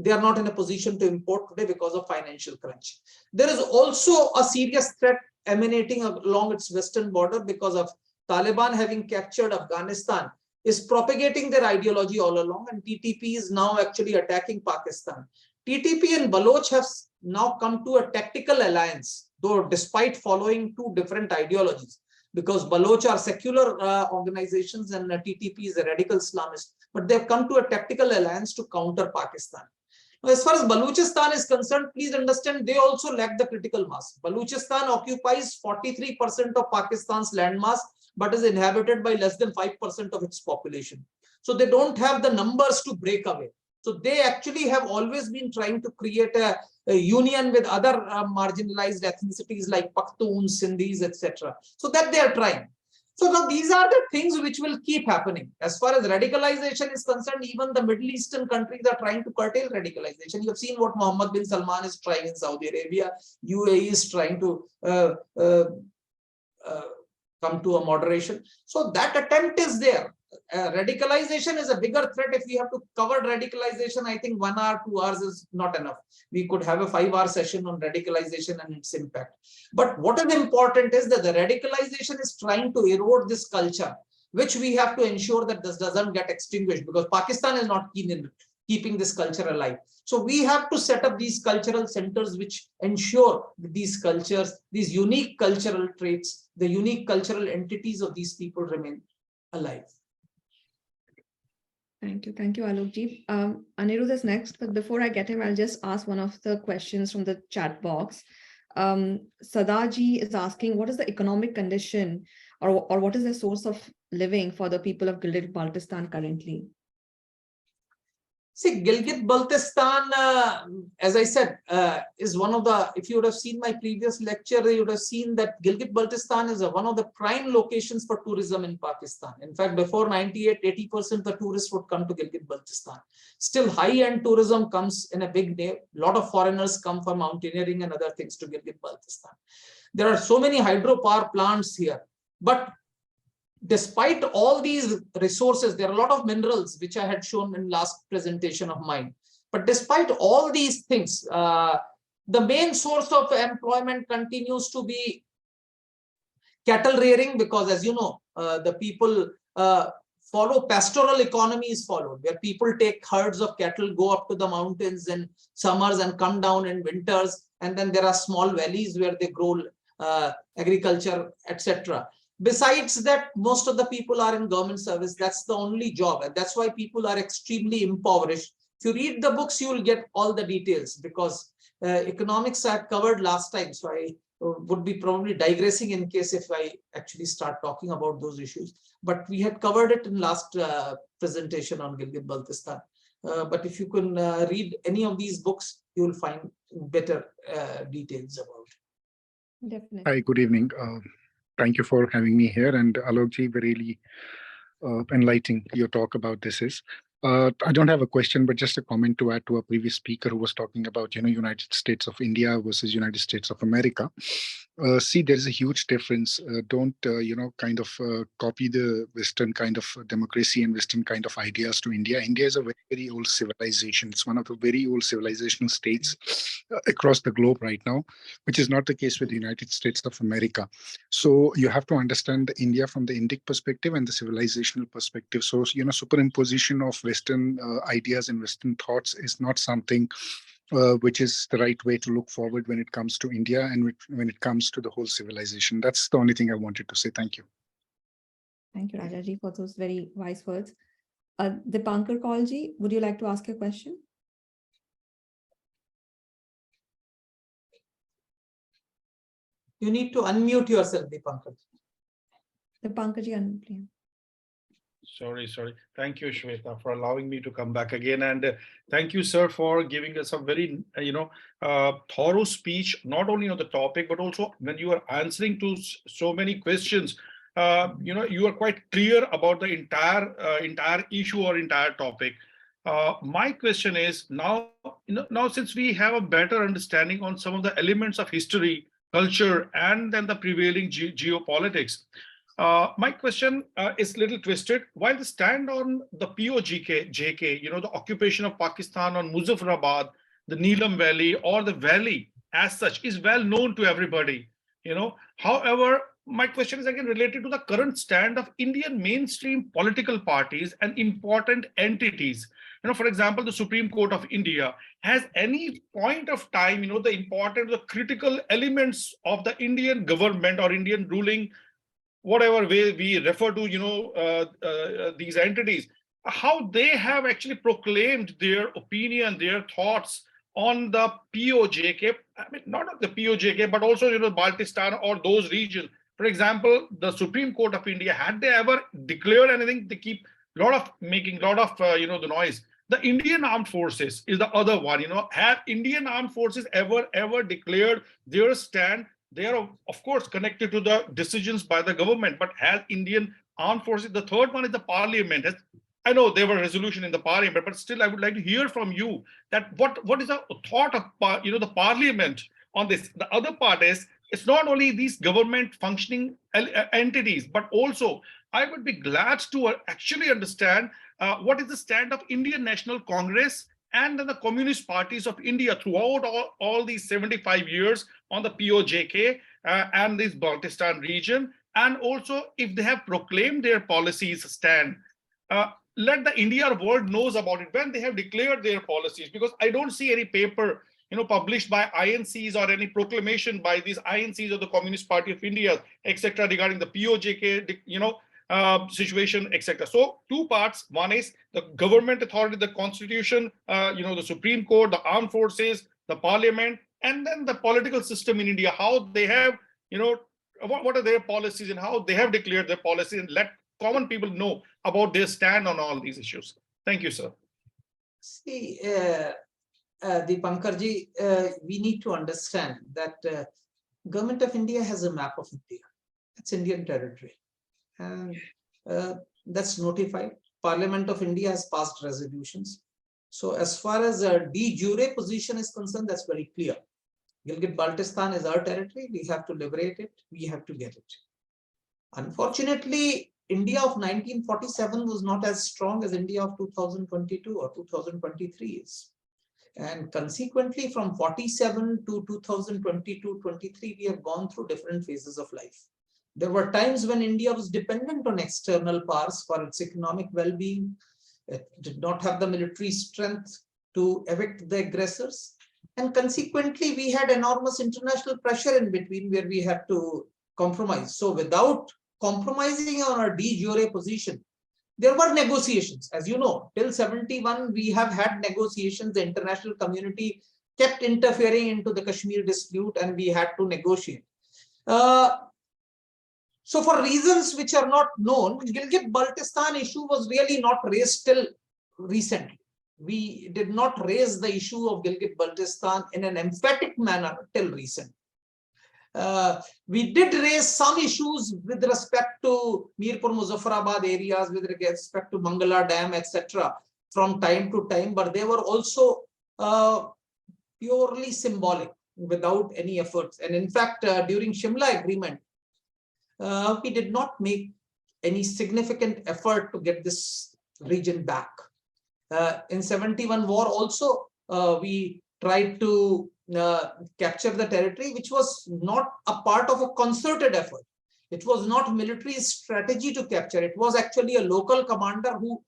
they are not in a position to import today because of financial crunch. There is also a serious threat emanating along its western border because of Taliban having captured Afghanistan, is propagating their ideology all along, and TTP is now actually attacking Pakistan. TTP and Baloch have now come to a tactical alliance, though despite following two different ideologies, because Baloch are secular organizations and TTP is a radical Islamist, but they've come to a tactical alliance to counter Pakistan. Now, as far as Balochistan is concerned, please understand, they also lack the critical mass. Balochistan occupies 43% of Pakistan's landmass, but is inhabited by less than 5% of its population. So they don't have the numbers to break away. So they actually have always been trying to create a union with other marginalized ethnicities like Pakhtuns, Sindhis, etc. So that they are trying. So now these are the things which will keep happening. As far as radicalization is concerned, even the Middle Eastern countries are trying to curtail radicalization. You have seen what Mohammed bin Salman is trying in Saudi Arabia. UAE is trying to come to a moderation. So that attempt is there. Radicalization is a bigger threat. If we have to cover radicalization, I think 1 hour, 2 hours is not enough. We could have a 5-hour session on radicalization and its impact. But what is important is that the radicalization is trying to erode this culture, which we have to ensure that this doesn't get extinguished, because Pakistan is not keen in keeping this culture alive. So we have to set up these cultural centers which ensure that these cultures, these unique cultural traits, the unique cultural entities of these people remain alive. Thank you, Alokji. Anirudh is next, but before I get him, I'll just ask one of the questions from the chat box. Sadaji is asking, what is the economic condition or what is the source of living for the people of Gilgit-Baltistan currently? See, Gilgit-Baltistan, as I said, is one of the, if you would have seen my previous lecture, you would have seen that Gilgit-Baltistan is one of the prime locations for tourism in Pakistan. In fact, before 98, 80% of the tourists would come to Gilgit-Baltistan. Still, high-end tourism comes in a big way. A lot of foreigners come for mountaineering and other things to Gilgit-Baltistan. There are so many hydropower plants here, but despite all these resources, there are a lot of minerals, which I had shown in last presentation of mine. But despite all these things, the main source of employment continues to be cattle rearing, because as you know, the people follow pastoral economy is followed, where people take herds of cattle, go up to the mountains in summers and come down in winters. And then there are small valleys where they grow agriculture, etc. Besides that, most of the people are in government service. That's the only job. And that's why people are extremely impoverished. If you read the books, you will get all the details, because economics I had covered last time. So I would be probably digressing in case if I actually start talking about those issues. But we had covered it in last presentation on Gilgit-Baltistan. But if you can read any of these books, you will find better details about it. Definitely. Hi, good evening. Thank you for having me here. And Alokji, really enlightening your talk about this is. I don't have a question, but just a comment to add to a previous speaker who was talking about, United States of India versus United States of America. See, there is a huge difference. Don't, kind of copy the Western kind of democracy and Western kind of ideas to India. India is a very, very old civilization. It's one of the very old civilizational states across the globe right now, which is not the case with the United States of America. So you have to understand India from the Indic perspective and the civilizational perspective. So, superimposition of Western ideas and Western thoughts is not something which is the right way to look forward when it comes to India and when it comes to the whole civilization. That's the only thing I wanted to say. Thank you. Thank you, Rajaji, for those very wise words. Dipankar Kaulji, would you like to ask a question? You need to unmute yourself, Dipankar. Dipankarji, unmute. Sorry. Thank you, Shweta, for allowing me to come back again. And thank you, sir, for giving us a very, thorough speech, not only on the topic, but also when you are answering to so many questions. You are quite clear about the entire issue or entire topic. My question is now since we have a better understanding on some of the elements of history, culture, and then the prevailing geopolitics. My question is a little twisted. While the stand on the POJK, the occupation of Pakistan on Muzaffarabad, the Neelam Valley, or the valley as such is well known to everybody. However, my question is again related to the current stand of Indian mainstream political parties and important entities. For example, the Supreme Court of India has any point of time, the critical elements of the Indian government or Indian ruling, whatever way we refer to, these entities, how they have actually proclaimed their opinion, their thoughts on the POJK. I mean, not on the POJK, but also, Baltistan or those regions. For example, the Supreme Court of India, had they ever declared anything? They keep making a lot of, the noise. The Indian Armed Forces is the other one. Have Indian Armed Forces ever declared their stand? They are, of course, connected to the decisions by the government, but has Indian Armed Forces? The third one is the Parliament. I know there were resolution in the Parliament, but still, I would like to hear from you that what is the thought of the Parliament on this. The other part is it's not only these government functioning entities, but also I would be glad to actually understand what is the stand of Indian National Congress and then the Communist parties of India throughout all these 75 years on the POJK and this Baltistan region, and also if they have proclaimed their policies stand. Let the India world knows about it when they have declared their policies, because I don't see any paper published by INCs or any proclamation by these INCs or the Communist Party of India, etc., regarding the POJK, situation, etc. So two parts. One is the government authority, the constitution, the Supreme Court, the armed forces, the parliament, and then the political system in India, how they have, what are their policies and how they have declared their policies, and let common people know about their stand on all these issues. Thank you, sir. See, Dipankarji, we need to understand that Government of India has a map of India. It's Indian territory. And that's notified. Parliament of India has passed resolutions. So as far as a de jure position is concerned, that's very clear. Gilgit-Baltistan is our territory. We have to liberate it. We have to get it. Unfortunately, India of 1947 was not as strong as India of 2022 or 2023 is. And consequently, from 47 to 2022-23, we have gone through different phases of life. There were times when India was dependent on external powers for its economic well-being. It did not have the military strength to evict the aggressors. And consequently, we had enormous international pressure in between where we had to compromise. So without compromising on our de jure position, there were negotiations. As you know, till 71, we have had negotiations. The international community kept interfering into the Kashmir dispute, and we had to negotiate. So for reasons which are not known, Gilgit-Baltistan issue was really not raised till recently. We did not raise the issue of Gilgit-Baltistan in an emphatic manner till recently. We did raise some issues with respect to Mirpur Muzaffarabad areas, with respect to Mangala Dam, etc. from time to time, but they were also purely symbolic, without any efforts. And in fact, during Shimla agreement, we did not make any significant effort to get this region back. In 71 war also, we tried to capture the territory, which was not a part of a concerted effort. It was not military strategy to capture. It was actually a local commander who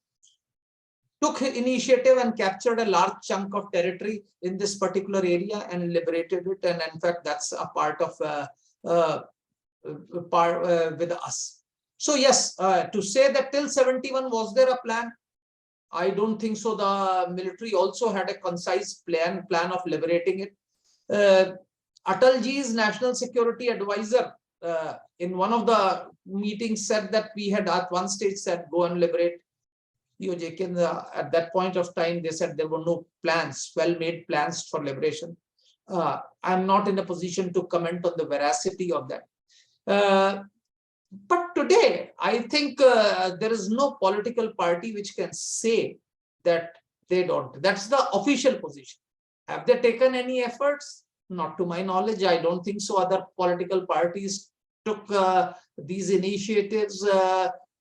took initiative and captured a large chunk of territory in this particular area and liberated it. And in fact, that's a part of with us. So yes, to say that till 71 was there a plan? I don't think so. The military also had a concise plan of liberating it. Atalji's national security advisor in one of the meetings said that we had at one stage said go and liberate EOJK. At that point of time, they said there were no plans, well-made plans for liberation. I'm not in a position to comment on the veracity of that. But today, I think there is no political party which can say that they don't. That's the official position. Have they taken any efforts? Not to my knowledge. I don't think so. Other political parties took these initiatives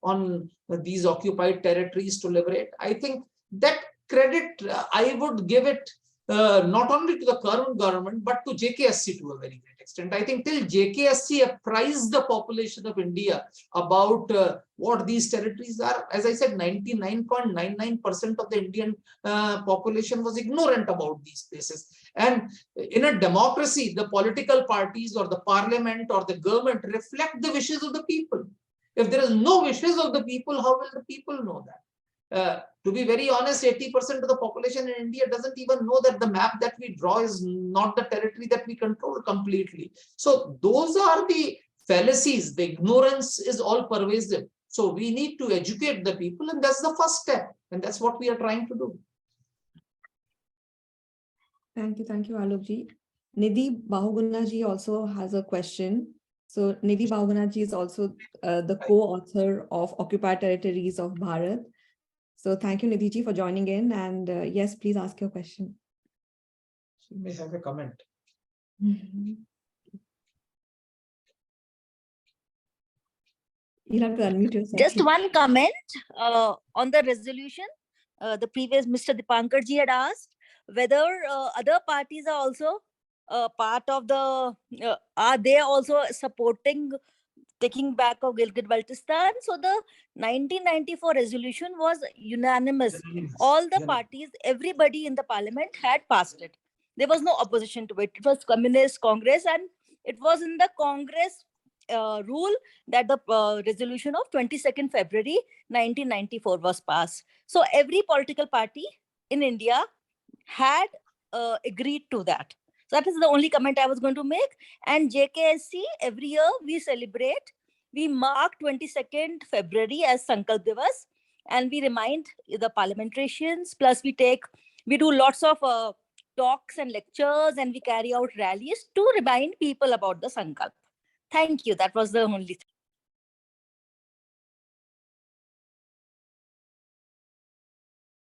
on these occupied territories to liberate. I think that credit, I would give it not only to the current government, but to JKSC to a very great extent. I think till JKSC apprised the population of India about what these territories are, as I said, 99.99% of the Indian population was ignorant about these places. And in a democracy, the political parties or the parliament or the government reflect the wishes of the people. If there is no wishes of the people, how will the people know that? To be very honest, 80% of the population in India doesn't even know that the map that we draw is not the territory that we control completely. So those are the fallacies. The ignorance is all pervasive. So we need to educate the people, and that's the first step. And that's what we are trying to do. Thank you, Alokji. Nidhi Bahugunaji also has a question. So Nidhi Bahugunaji is also the co-author of Occupied Territories of Bharat. So thank you, Nidhi ji, for joining in. And yes, please ask your question. She may have a comment. You'll have to unmute yourself. Just one comment on the resolution. The previous Mr. Dipankar ji had asked whether other parties are also part of the, are they also supporting taking back of Gilgit-Baltistan? So the 1994 resolution was unanimous. All the parties, everybody in the parliament had passed it. There was no opposition to it. It was Communist Congress, and it was in the Congress rule that the resolution of 22nd February 1994 was passed. So every political party in India had agreed to that. So that is the only comment I was going to make. And JKSC, every year we celebrate, we mark 22nd February as Sankalp Divas, and we remind the parliamentarians, plus we do lots of talks and lectures, and we carry out rallies to remind people about the Sankalp. Thank you. That was the only thing.